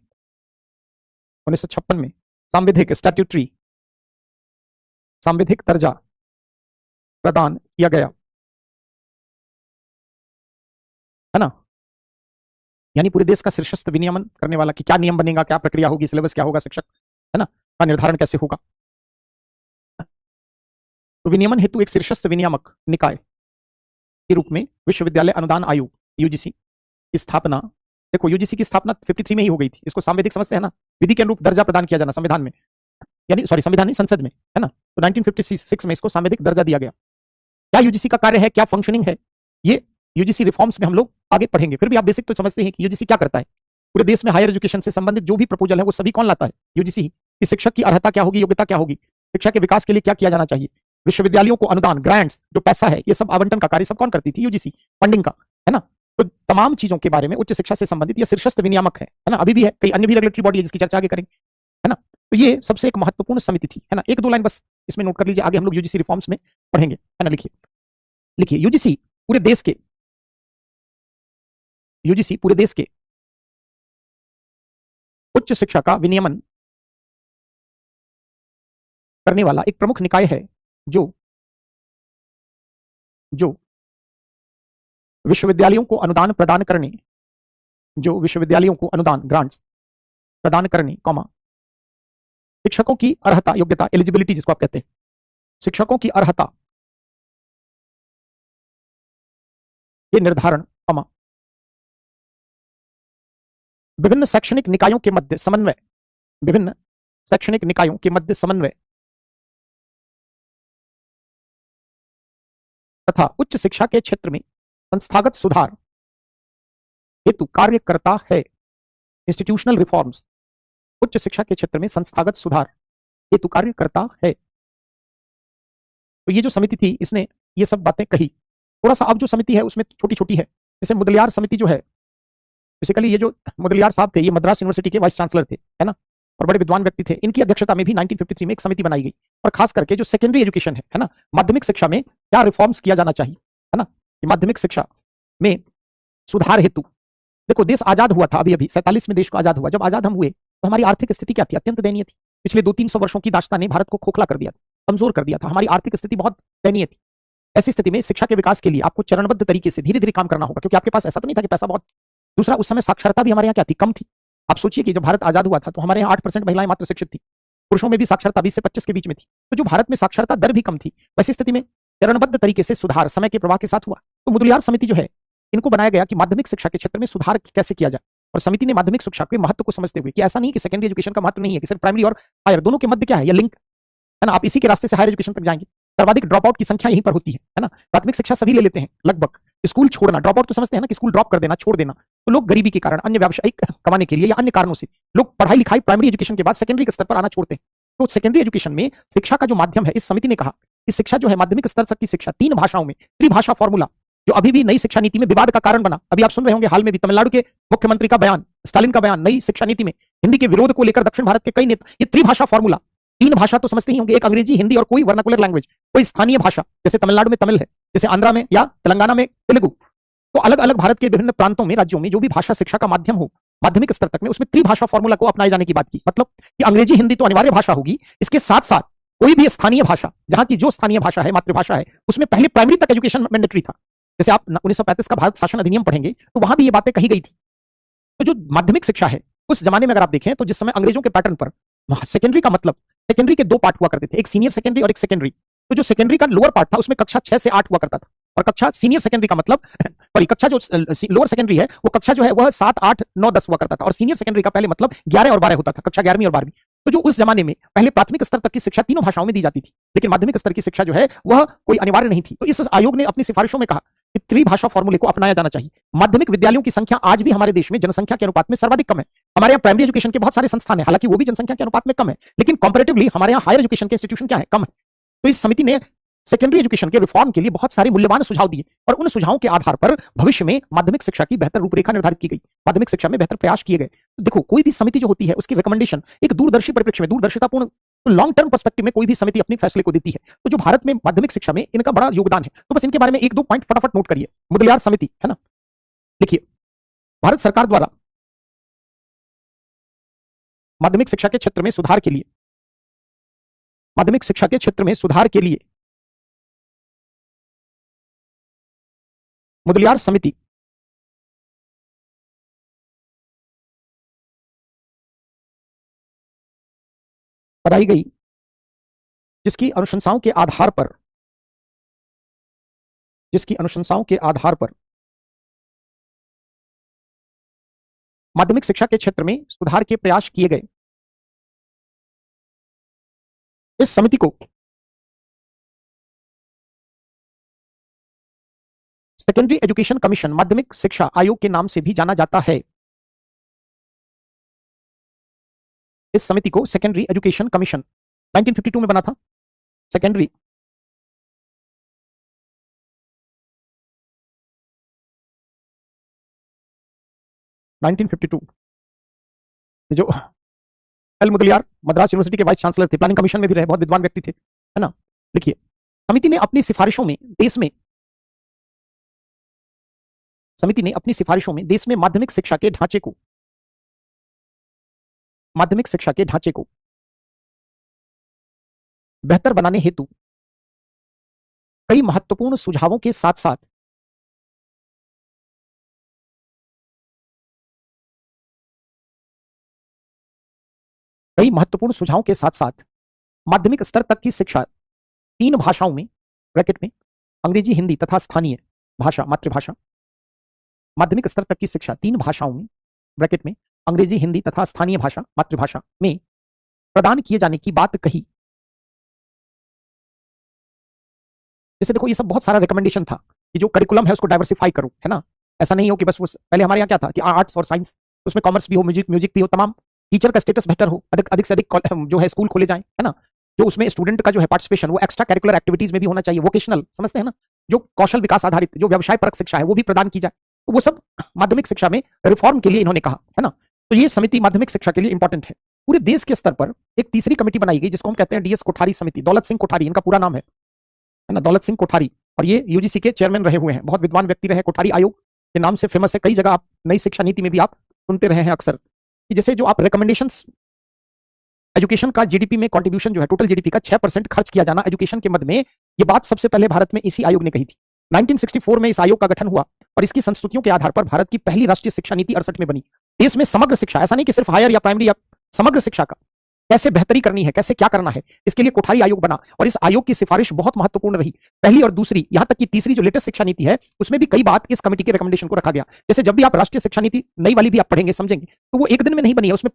A: 1956 में सांविधिक दर्जा प्रदान किया गया, है ना। यानी पूरे देश का शीर्षस्थ विनियमन करने वाला कि क्या नियम बनेगा, क्या प्रक्रिया होगी, सिलेबस क्या होगा, शिक्षक, है ना, का निर्धारण कैसे होगा। तो विनियमन हेतु एक शीर्षस्थ विनियामक निकाय के रूप में विश्वविद्यालय अनुदान आयोग यूजीसी की स्थापना, देखो यूजीसी की स्थापना 53 में ही हो गई थी। इसको सांविधिक समझते हैं ना, विधि के अनुरूप दर्जा प्रदान किया जाना संविधान में, यानी संविधान नहीं, संसद में, है ना। तो 1956 में इसको सांविधिक दर्जा दिया गया। क्या यूजीसी का कार्य है, क्या फंक्शनिंग है, ये यूजीसी रिफॉर्म्स में हम लोग आगे पढ़ेंगे। फिर भी आप बेसिक तो समझते हैं कि यूजीसी क्या करता है। पूरे देश में हायर एजुकेशन से संबंधित जो भी प्रपोजल है वो सभी कौन लाता है, यूजीसी ही। कि शिक्षक की अर्हता क्या होगी, योग्यता क्या होगी, शिक्षा के विकास के लिए क्या किया जाना चाहिए, विश्वविद्यालयों को अनुदान, ग्रांट्स, जो पैसा है, ये सब आवंटन का कार्य सब कौन करती थी, यूजीसी, फंडिंग का, है ना। तो तमाम चीजों के बारे में उच्च शिक्षा से संबंधित ये शीर्षस्थ विनियामक है ना। अभी भी है, कई अन्य भी रेगुलेटरी बॉडी है जिसकी चर्चा आगे करेंगे, है ना। तो ये सबसे एक महत्वपूर्ण समिति थी, है ना। एक दो लाइन बस इसमें नोट कर लीजिए, आगे हम लोग यूजीसी रिफॉर्म्स में पढ़ेंगे, है ना। लिखिए लिखिए, यूजीसी पूरे देश के उच्च शिक्षा का विनियमन करने वाला एक प्रमुख निकाय है जो जो विश्वविद्यालयों को अनुदान प्रदान करने ग्रांट्स प्रदान करने, शिक्षकों की अर्हता, योग्यता, एलिजिबिलिटी जिसको आप कहते हैं, शिक्षकों की अर्हता के निर्धारण, विभिन्न शैक्षणिक निकायों के मध्य समन्वय तथा उच्च शिक्षा के क्षेत्र में संस्थागत सुधार हेतु कार्य करता है। इंस्टीट्यूशनल रिफॉर्म्स, उच्च शिक्षा के क्षेत्र में संस्थागत सुधार हेतु कार्य करता है। तो ये जो समिति थी इसने ये सब बातें कही। थोड़ा सा अब जो समिति है उसमें छोटी छोटी है, जैसे मुदलियार समिति जो है, बेसिकली ये जो मुदलियार साहब थे ये मद्रास यूनिवर्सिटी के वाइस चांसलर थे, है ना, और बड़े विद्वान व्यक्ति थे। इनकी अध्यक्षता में भी 1953 में एक समिति बनाई गई, और खास करके जो सेकेंडरी एजुकेशन है ना, माध्यमिक शिक्षा में क्या रिफॉर्म्स किया जाना चाहिए, है ना, माध्यमिक शिक्षा में सुधार हेतु। देखो देश आजाद हुआ था, अभी 47 में देश को आजाद हुआ। जब आजाद हम हुए तो हमारी आर्थिक स्थिति क्या थी? अत्यंत दयनीय थी। पिछले 200-300 वर्षों की दास्तां ने भारत को खोखला कर दिया था, कमजोर कर दिया था। हमारी आर्थिक स्थिति बहुत दयनीय थी। ऐसी स्थिति में शिक्षा के विकास के लिए आपको चरणबद्ध तरीके से धीरे धीरे काम करना होगा, क्योंकि आपके पास ऐसा तो नहीं था कि पैसा बहुत। दूसरा, उस समय साक्षरता भी हमारे यहाँ क्या थी? कम थी। आप सोचिए कि जब भारत आजाद हुआ था तो हमारे यहाँ 8% महिलाएं मात्र शिक्षित थी, पुरुषों में भी साक्षरता 20 से 25 के बीच में थी। तो जो भारत में साक्षरता दर भी कम थी, वैसी स्थिति में चरणबद्ध तरीके से सुधार समय के प्रवाह के साथ हुआ। तो मुदलियार समिति जो है, इनको बनाया गया कि माध्यमिक शिक्षा के क्षेत्र में सुधार कैसे किया जाए। और समिति ने माध्यमिक शिक्षा के महत्व को समझते हुए कि ऐसा नहीं कि सेकेंडरी एजुकेशन का महत्व नहीं है, कि सिर्फ प्राइमरी और हायर दोनों के मध्य क्या है, ये लिंक है ना, आप इसी के रास्ते से हायर एजुकेशन तक जाएंगे। सर्वाधिक ड्रॉप आउट की संख्या यहीं पर होती है ना। प्राथमिक शिक्षा सभी ले लेते हैं लगभग, स्कूल छोड़ना, ड्रॉप आउट तो समझते हैं ना कि स्कूल ड्रॉप कर देना, छोड़ देना। तो लोग गरीबी के कारण, अन्य व्यावसायिक कमाने के लिए या अन्य कारणों से लोग पढ़ाई लिखाई प्राइमरी एजुकेशन के बाद सेकेंडरी के स्तर पर आना छोड़ते हैं। तो सेकेंडरी एजुकेशन में शिक्षा का जो माध्यम है, इस समिति ने कहा कि शिक्षा जो है माध्यमिक स्तर तक की शिक्षा 3 भाषाओं में, त्रिभाषा फॉर्मूला, जो अभी भी नई शिक्षा नीति में विवाद का कारण बना। अभी आप सुन रहे होंगे हाल में भी तमिलनाडु के मुख्यमंत्री का बयान, स्टालिन का बयान, नई शिक्षा नीति में हिंदी के विरोध को लेकर दक्षिण भारत के कई नेता। ये त्रिभाषा फॉर्मूला, 3 भाषा तो समझते ही होंगे, एक अंग्रेजी, हिंदी और कोई वर्नाकुलर लैंग्वेज, कोई स्थानीय भाषा, जैसे तमिलनाडु में तमिल है, जैसे आंध्रा में या तेलंगाना में तेलुगु। तो अलग अलग भारत के विभिन्न प्रांतों में, राज्यों में जो भी भाषा शिक्षा का माध्यम हो माध्यमिक स्तर तक में, उसमें त्रिभाषा फॉर्मूला को अपनाए जाने की बात की। मतलब कि अंग्रेजी हिंदी तो अनिवार्य भाषा होगी, इसके साथ साथ कोई भी स्थानीय भाषा, जहां की जो स्थानीय भाषा है, मातृभाषा है, उसमें पहले प्राइमरी तक एजुकेशन मैंडेटरी था। जैसे आप 1935 का भारत शासन अधिनियम पढ़ेंगे तो वहां भी ये बातें कही गई थी। तो जो माध्यमिक शिक्षा है उस जमाने में अगर आप देखें तो जिस समय अंग्रेजों के पैटर्न पर सेकेंडरी का मतलब, सेकेंडरी के 2 पार्ट हुआ करते थे, एक सीनियर सेकेंडरी और एक सेकेंडरी। तो जो सेकेंडरी का लोअर पार्ट था उसमें कक्षा 6 से 8 हुआ करता था, और कक्षा सीनियर सेकेंडरी का मतलब सॉरी कक्षा जो लोअर सेकेंडरी है वो कक्षा जो है वह 7, 8, 9, 10 हुआ करता था, और सीनियर सेकेंडरी का पहले मतलब 11 और 12 होता था, कक्षा 11वीं और 12वीं। तो जो उस जमाने में पहले प्राथमिक स्तर तक की शिक्षा तीनों भाषाओं में दी जाती थी, लेकिन माध्यमिक स्तर की शिक्षा जो है वह कोई अनिवार्य नहीं थी। तो इस आयोग ने अपनी सिफारिशों में कहा कि त्रिभाषा फॉर्मूले को अपनाया जाना चाहिए। माध्यमिक विद्यालयों की संख्या आज भी हमारे देश में जनसंख्या के अनुपात में सर्वाधिक कम है। हमारे यहाँ प्राइमरी एजुकेशन के बहुत सारे संस्थान हैं, हालांकि वो भी जनसंख्या के अनुपात में कम है, लेकिन कंपैरेटिवली हमारे यहाँ हायर एजुकेशन के इंस्टीट्यूशन क्या है, कम है। तो इस समिति ने सेकेंडरी एजुकेशन के रिफॉर्म के लिए बहुत सारे मूल्यवान सुझाव दिए, और उन सुझावों के आधार पर भविष्य में माध्यमिक शिक्षा की बेहतर रूपरेखा निर्धारित की गई, माध्यमिक शिक्षा में बेहतर प्रयास किए गए। तो देखो कोई भी समिति जो होती है उसकी रिकमेंडेशन एक दूरदर्शी परिप्रेक्ष्य में, दूरदर्शितापूर्ण, लॉन्ग टर्म पर्सपेक्टिव में कोई भी समिति अपने फैसले को देती है। तो जो भारत में माध्यमिक शिक्षा में इनका बड़ा योगदान है, तो बस इनके बारे में 1-2 पॉइंट फटाफट नोट करिए। मुदलियार समिति, है ना, लिखिए, भारत सरकार द्वारा माध्यमिक शिक्षा के क्षेत्र में सुधार के लिए, माध्यमिक शिक्षा के क्षेत्र में सुधार के लिए मुदलियार समिति बनाई गई, जिसकी अनुशंसाओं के आधार पर माध्यमिक शिक्षा के क्षेत्र में सुधार के प्रयास किए गए। इस समिति को सेकेंडरी एजुकेशन कमीशन, माध्यमिक शिक्षा आयोग के नाम से भी जाना जाता है। इस समिति को सेकेंडरी एजुकेशन कमीशन 1952 में बना था, सेकेंडरी जो एल मुदलियार मद्रास यूनिवर्सिटी के वाइस चांसलर थे, प्लानिंग कमीशन में भी रहे, बहुत विद्वान व्यक्ति थे, है ना। लिखिए, समिति ने अपनी सिफारिशों में देश में माध्यमिक शिक्षा के ढांचे को बेहतर बनाने हेतु कई महत्वपूर्ण सुझावों के साथ साथ माध्यमिक स्तर तक की शिक्षा 3 भाषाओं में ब्रैकेट में अंग्रेजी, हिंदी तथा स्थानीय भाषा मातृभाषा, माध्यमिक स्तर तक की शिक्षा 3 भाषाओं में ब्रैकेट में अंग्रेजी, हिंदी तथा स्थानीय भाषा मातृभाषा में प्रदान किए जाने की बात कही। जैसे देखो, ये सब बहुत सारा रिकमेंडेशन था कि जो करिकुलम है उसको डाइवर्सिफाई करो, है ना। ऐसा नहीं हो कि बस वो पहले हमारे यहाँ क्या था कि आर्ट्स और साइंस, उसमें कॉमर्स भी हो, म्यूजिक भी हो, तमाम टीचर का स्टेटस बेहतर हो, अधिक से अधिक जो है स्कूल खोले जाएं, है ना। जो उसमें स्टूडेंट का जो है पार्टिसिपेशन वो एक्स्ट्रा करिकुलर एक्टिविटीज में भी होना चाहिए, वोकेशनल, समझते हैं ना, जो कौशल विकास आधारित, जो व्यवसाय परक शिक्षा है वो भी प्रदान की जाए। तो वो सब माध्यमिक शिक्षा में रिफॉर्म के लिए इन्होंने कहा, है ना। तो ये समिति माध्यमिक शिक्षा के लिए इंपॉर्टेंट है। पूरे देश के स्तर पर एक तीसरी कमेटी बनाई गई जिसको हम कहते हैं डीएस कोठारी समिति, दौलत सिंह कोठारी इनका पूरा नाम है ना, दौलत सिंह कोठारी। और ये यूजीसी के चेयरमैन रहे हुए हैं, बहुत विद्वान व्यक्ति रहे। कोठारी आयोग के नाम से फेमस है, कई जगह आप नई शिक्षा नीति में भी आप सुनते रहे हैं अक्सर कि जैसे जो आप रिकमेंडेशंस, एजुकेशन का जीडीपी में कंट्रीब्यूशन जो है, टोटल जीडीपी का 6% खर्च किया जाना एजुकेशन के मद में, ये बात सबसे पहले भारत में इसी आयोग ने कही थी। 1964 में इस आयोग का गठन हुआ और इसकी संस्तुतियों के आधार पर भारत की पहली राष्ट्रीय शिक्षा नीति 68 में बनी। देश में समग्र शिक्षा, ऐसा नहीं कि सिर्फ हायर या प्राइमरी, या समग्र शिक्षा का कैसे बेहतरी करनी है, कैसे क्या करना है, इसके लिए कोठारी आयोग बना। और इस आयोग की सिफारिश बहुत महत्वपूर्ण रही, पहली और दूसरी, यहां तक कि तीसरी जो लेटेस्ट शिक्षा नीति है उसमें भी कई बात इस कमेटी के रिकमेंडेशन को रखा गया। जैसे जब भी आप राष्ट्रीय शिक्षा नीति नई वाली भी आप पढ़ेंगे, समझेंगे, तो वो एक दिन में नहीं बनी है, उसमें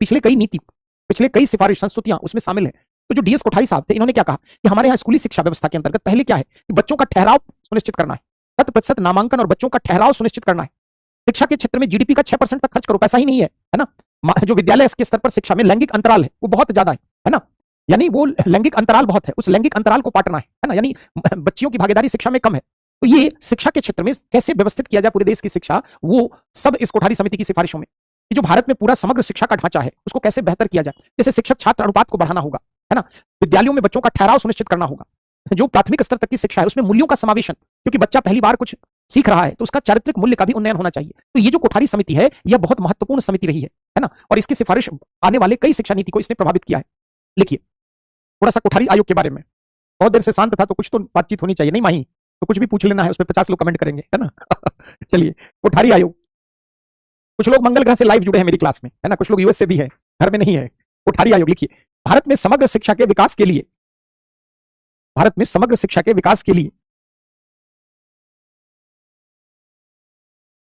A: पिछले कई सिफारिश, संस्तुतियां उसमें शामिल है। तो जो डीएस कोठारी साहब थे, इन्होंने क्या कहा कि हमारे यहाँ स्कूली शिक्षा व्यवस्था के अंतर्गत पहले क्या है कि बच्चों का ठहराव सुनिश्चित करना है, 100% नामांकन और बच्चों का ठहराव सुनिश्चित करना है। शिक्षा के क्षेत्र में जीडीपी का 6% तक खर्च करो, पैसा ही नहीं है ना। जो विद्यालय के स्तर पर शिक्षा में लैंगिक अंतराल है वो बहुत ज्यादा है ना, यानी वो लैंगिक अंतराल बहुत है, उस लैंगिक अंतराल को पाटना है ना, यानी बच्चियों की भागीदारी शिक्षा में कम है। तो ये शिक्षा के क्षेत्र में कैसे व्यवस्थित किया जाए पूरे देश की शिक्षा, वो सब इस कोठारी समिति की सिफारिशों में, कि जो भारत में पूरा समग्र शिक्षा का ढांचा है उसको कैसे बेहतर किया जाए। जैसे शिक्षक छात्र अनुपात को बढ़ाना होगा, है ना, विद्यालयों में बच्चों का ठहराव सुनिश्चित करना होगा, जो प्राथमिक स्तर तक की शिक्षा है उसमें मूल्यों का समावेशन, क्योंकि बच्चा पहली बार कुछ सीख रहा है तो उसका चारित्रिक मूल्य का भी उन्नयन होना चाहिए। तो ये जो कोठारी समिति है यह बहुत महत्वपूर्ण समिति रही है ना, और इसकी सिफारिश आने वाले कई शिक्षा नीति को इसने प्रभावित किया है। लिखिए थोड़ा सा कोठारी आयोग के बारे में, बहुत देर से शांत था तो कुछ तो बातचीत होनी चाहिए, नहीं माही तो कुछ भी पूछ लेना है, उस पर 50 लोग कमेंट करेंगे, है ना। चलिए, कोठारी आयोग, कुछ लोग मंगल ग्रह से लाइव जुड़े हैं मेरी क्लास में, है ना, कुछ लोग यूएस से भी है, घर में नहीं है। कोठारी आयोग, लिखिए, भारत में समग्र शिक्षा के विकास के लिए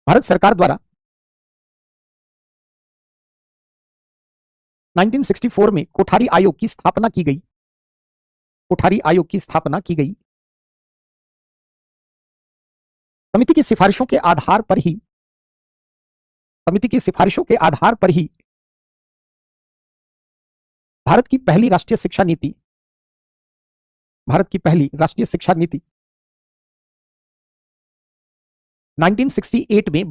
A: भारत सरकार द्वारा 1964 में कोठारी आयोग की स्थापना की गई। समिति की सिफारिशों के आधार पर ही भारत की पहली राष्ट्रीय शिक्षा नीति 1968 में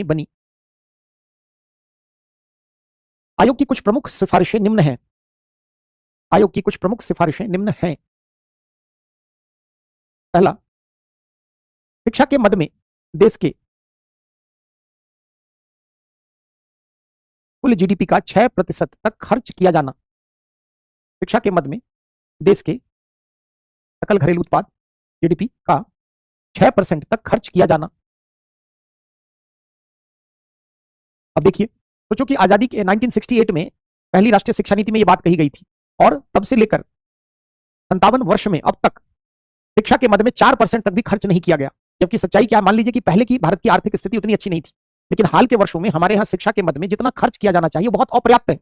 A: बनी। आयोग की कुछ प्रमुख सिफारिशें निम्न हैं। पहला, शिक्षा के मद में देश के कुल जीडीपी का 6% तक खर्च किया जाना। शिक्षा के मद में देश के सकल घरेलू उत्पाद जीडीपी का 6% तक खर्च किया जाना। अब देखिए, तो चूंकि आजादी के 1968 में पहली राष्ट्रीय शिक्षा नीति में यह बात कही गई थी और तब से लेकर 57 वर्ष में अब तक शिक्षा के मद में 4% तक भी खर्च नहीं किया गया। जबकि सच्चाई क्या, मान लीजिए कि पहले की भारत की आर्थिक स्थिति उतनी अच्छी नहीं थी, लेकिन हाल के वर्षों में हमारे यहाँ शिक्षा के मद में जितना खर्च किया जाना चाहिए बहुत अपर्याप्त है।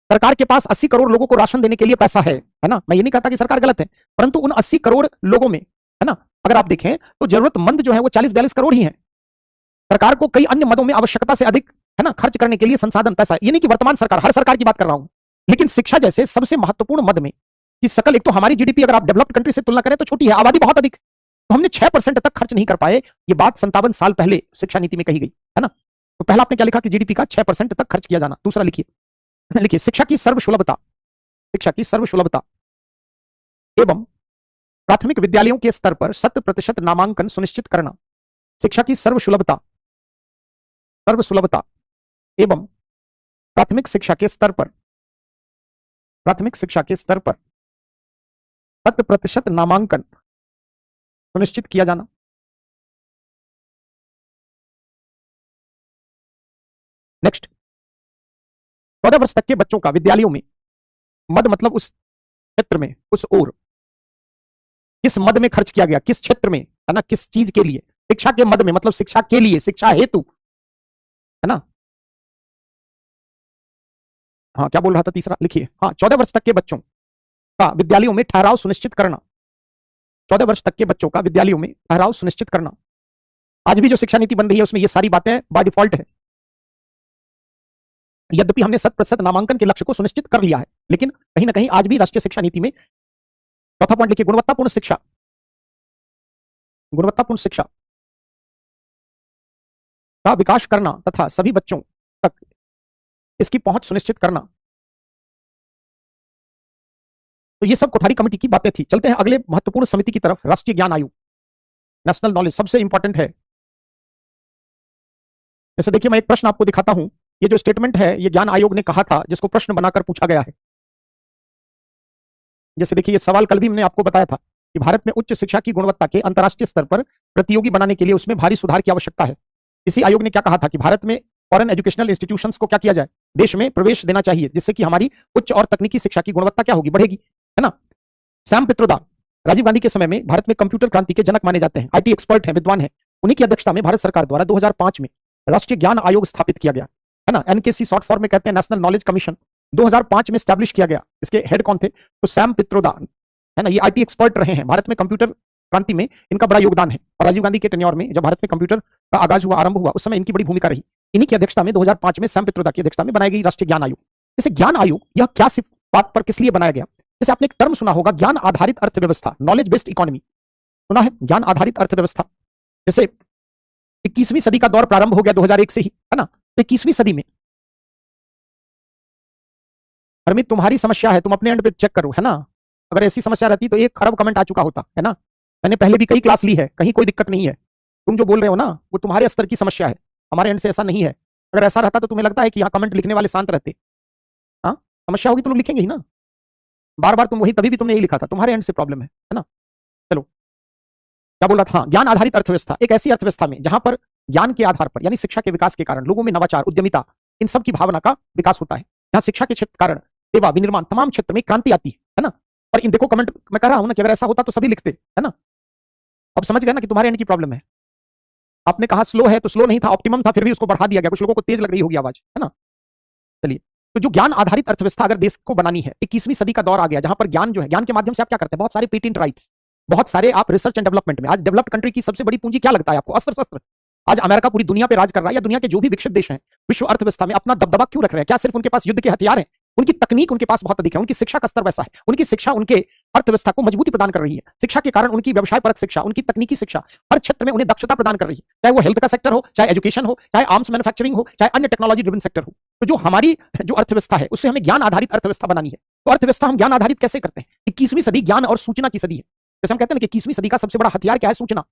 A: सरकार के पास 80 करोड़ लोगों को राशन देने के लिए पैसा है ना, मैं ये नहीं कहता कि सरकार गलत है, परंतु उन 80 करोड़ लोगों में, है ना, अगर आप देखें तो जरूरतमंद जो है वो 40-42 करोड़ ही है। सरकार को कई अन्य मदों में आवश्यकता से अधिक, है ना, खर्च करने के लिए संसाधन, पैसा, ये नहीं कि वर्तमान सरकार, हर सरकार की बात कर रहा हूं, लेकिन शिक्षा जैसे सबसे महत्वपूर्ण मद में कि सकल, एक तो हमारी जीडीपी अगर आप डेवलप्ड कंट्री से तुलना करें तो छोटी है, आबादी बहुत अधिक, तो हमने 6% तक खर्च नहीं कर पाए। ये बात 57 साल पहले शिक्षा नीति में कही गई, है ना। तो पहला आपने क्या लिखा कि जीडीपी का 6% तक खर्च किया जाना। दूसरा लिखिए, लिखिए, शिक्षा की सर्वसुलभता, शिक्षा की सर्वसुलभता एवं प्राथमिक विद्यालयों के स्तर पर 100% नामांकन सुनिश्चित करना। शिक्षा की सर्वसुलभता, सर्वसुलभता एवं प्राथमिक शिक्षा के स्तर पर, प्राथमिक शिक्षा के स्तर पर 100% नामांकन सुनिश्चित किया जाना। नेक्स्ट, 14 वर्ष तक के बच्चों का विद्यालयों में, मद मतलब उस क्षेत्र में, उस ओर, किस मद में खर्च किया गया, किस क्षेत्र में, है ना, किस चीज के लिए, शिक्षा के मद में मतलब शिक्षा के लिए, शिक्षा हेतु, है ना। हाँ, क्या बोल रहा था तीसरा, लिखिए। हाँ, 14 वर्ष तक के बच्चों का विद्यालयों में ठहराव सुनिश्चित करना। 14 वर्ष तक के बच्चों का विद्यालयों में ठहराव सुनिश्चित करना। आज भी जो शिक्षा नीति बन रही है उसमें ये सारी बातें बाय डिफॉल्ट है। यद्यपि हमने 100% नामांकन के लक्ष्य को सुनिश्चित कर लिया है, लेकिन कहीं ना कहीं आज भी राष्ट्रीय शिक्षा नीति में, चौथा पॉइंट लिखिए, गुणवत्तापूर्ण शिक्षा, गुणवत्तापूर्ण शिक्षा का विकास करना तथा सभी बच्चों तक इसकी पहुंच सुनिश्चित करना। तो ये सब कोठारी कमेटी की बातें थी। चलते हैं अगले महत्वपूर्ण समिति की तरफ, राष्ट्रीय ज्ञान आयोग, नेशनल नॉलेज, सबसे इंपॉर्टेंट है। जैसे देखिए, मैं एक प्रश्न आपको दिखाता हूं। ये जो स्टेटमेंट है ये ज्ञान आयोग ने कहा था, जिसको प्रश्न बनाकर पूछा गया है। जैसे देखिए, ये सवाल कल भी मैंने आपको बताया था कि भारत में उच्च शिक्षा की गुणवत्ता के अंतर्राष्ट्रीय स्तर पर प्रतियोगी बनाने के लिए उसमें भारी सुधार की आवश्यकता है। इसी आयोग ने क्या कहा था कि भारत में फॉरेन एजुकेशनल इंस्टीट्यूशंस को क्या किया जाए, देश में प्रवेश देना चाहिए, जिससे कि हमारी उच्च और तकनीकी शिक्षा की गुणवत्ता क्या होगी, बढ़ेगी, है ना। सैम पित्रोदा राजीव गांधी के समय में भारत में कंप्यूटर क्रांति के जनक माने जाते हैं, आईटी एक्सपर्ट हैं, विद्वान हैं। उन्हीं की अध्यक्षता में भारत सरकार द्वारा 2005 में राष्ट्रीय ज्ञान आयोग स्थापित किया गया, है ना। एनकेसी शॉर्ट फॉर्म में कहते हैं, नेशनल नॉलेज कमीशन, 2005 में स्टैब्लिश किया गया। इसके हेड कौन थे, तो सैम पित्रोदा, है ना। ये आईटी एक्सपर्ट रहे हैं, भारत में कंप्यूटर क्रांति में इनका बड़ा योगदान है। और राजीव गांधी के टेन्योर में जब भारत में कंप्यूटर का आगाज हुआ, आरंभ हुआ, उस समय इनकी बड़ी भूमिका रही। इन्हीं की अध्यक्षता में 2005 में सैम पित्रोदा की अध्यक्षता में बनाई गई राष्ट्रीय ज्ञान आयोग। जैसे ज्ञान आयोग, यह क्या सिर्फ बात पर किस लिए बनाया गया, जैसे आपने एक टर्म सुना होगा, ज्ञान आधारित अर्थव्यवस्था, नॉलेज बेस्ड इकोनॉमी, सुना है, ज्ञान आधारित अर्थव्यवस्था। जैसे 21वीं सदी का दौर प्रारंभ हो गया 2001 से ही, है ना। तो 21वीं सदी में, हरमित तुम्हारी समस्या है, तुम अपने एंड पे चेक करो, है ना। अगर ऐसी समस्या रहती तो 1 खरब कमेंट आ चुका होता, है ना। मैंने पहले भी कई क्लास ली है, कहीं कोई दिक्कत नहीं है। तुम जो बोल रहे हो ना, वो तुम्हारे स्तर की समस्या है, हमारे एंड से ऐसा नहीं है। अगर ऐसा रहता तो तुम्हें लगता है कि यहाँ कमेंट लिखने वाले शांत रहते। हाँ, समस्या होगी तो लोग लिखेंगे ही ना। बार बार तुम वही, तभी भी तुमने यही लिखा था, तुम्हारे एंड से प्रॉब्लम है ना। चलो, क्या बोल रहा था, हाँ, ज्ञान आधारित अर्थव्यवस्था, एक ऐसी अर्थव्यवस्था में जहां पर ज्ञान के आधार पर, यानी शिक्षा के विकास के कारण लोगों में नवाचार, उद्यमिता, इन सब की भावना का विकास होता है। जहां शिक्षा के क्षेत्र कारण सेवा, विनिर्माण, तमाम क्षेत्र में क्रांति आती है ना। और इन देखो कमेंट मैं कह रहा हूं ना कि अगर ऐसा होता तो सभी लिखते, है ना। अब समझ गए ना कि तुम्हारे एंड की प्रॉब्लम है। आपने कहा स्लो है, तो स्लो नहीं था, ऑप्टिमम था, फिर भी उसको बढ़ा दिया गया। कुछ लोगों को तेज लग रही होगी आवाज, है ना। चलिए, तो जो ज्ञान आधारित अर्थव्यवस्था अगर देश को बनानी है, 21वीं सदी का दौर आ गया जहां पर ज्ञान जो है, ज्ञान के माध्यम से आप क्या करते हैं, बहुत सारे पेटेंट राइट्स, बहुत सारे आप रिसर्च एंड डेवलपमेंट में। आज डेवलप्ड कंट्री की सबसे बड़ी पूंजी क्या लगता है आपको, अस्त्र शस्त्र। आज अमेरिका पूरी दुनिया पे राज कर रहा है, या दुनिया के जो भी विकसित देश हैं विश्व अर्थव्यवस्था में अपना दबदबा क्यों रख रहे हैं, क्या सिर्फ उनके पास युद्ध के हथियार हैं, उनकी तकनीक उनके पास बहुत अधिक है, उनकी शिक्षा का स्तर वैसा है, उनकी शिक्षा उनके अर्थव्यवस्था को मजबूती प्रदान कर रही है। शिक्षा के कारण उनकी व्यवसाय परक शिक्षा, उनकी तकनीकी शिक्षा हर क्षेत्र में उन्हें दक्षता प्रदान कर रही है, चाहे वो हेल्थ का सेक्टर हो, चाहे एजुकेशन हो, चाहे आर्म्स मैन्युफैक्चरिंग हो, चाहे अन्य टेक्नोलॉजी ड्रिवन सेक्टर हो। तो जो हमारी जो अर्थव्यवस्था है उससे हमें ज्ञान आधारित अर्थव्यवस्था बनानी है। तो अर्थव्यवस्था हम ज्ञान आधारित कैसे करते हैं, 21वीं सदी ज्ञान और सूचना की सदी है। जैसे हम कहते हैं ना कि 21वीं सदी का सबसे बड़ा हथियार क्या है, सूचना।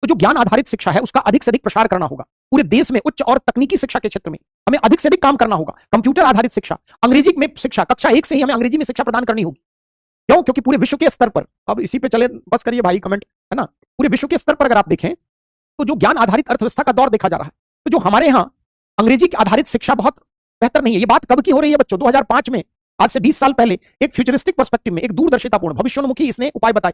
A: तो जो ज्ञान आधारित शिक्षा है उसका अधिक से अधिक प्रसार करना होगा पूरे देश में। उच्च और तकनीकी शिक्षा के क्षेत्र में हमें अधिक से अधिक काम करना होगा। कंप्यूटर आधारित शिक्षा, अंग्रेजी में शिक्षा, कक्षा 1 से ही हमें अंग्रेजी में शिक्षा प्रदान करनी होगी। क्यों, क्योंकि पूरे विश्व के स्तर पर, अब इसी पे चले, बस करिए भाई कमेंट, है ना। पूरे विश्व के स्तर पर अगर आप देखें तो जो ज्ञान आधारित अर्थव्यवस्था का दौर देखा जा रहा है, तो जो हमारे यहाँ अंग्रेजी आधारित शिक्षा बहुत बेहतर नहीं है। ये बात कब की हो रही है बच्चों, 2005 में, आज से 20 साल पहले एक फ्यूचरिस्टिक पर्सपेक्टिव में, एक दूरदर्शितापूर्ण भविष्योन्मुखी इसने उपाय बताए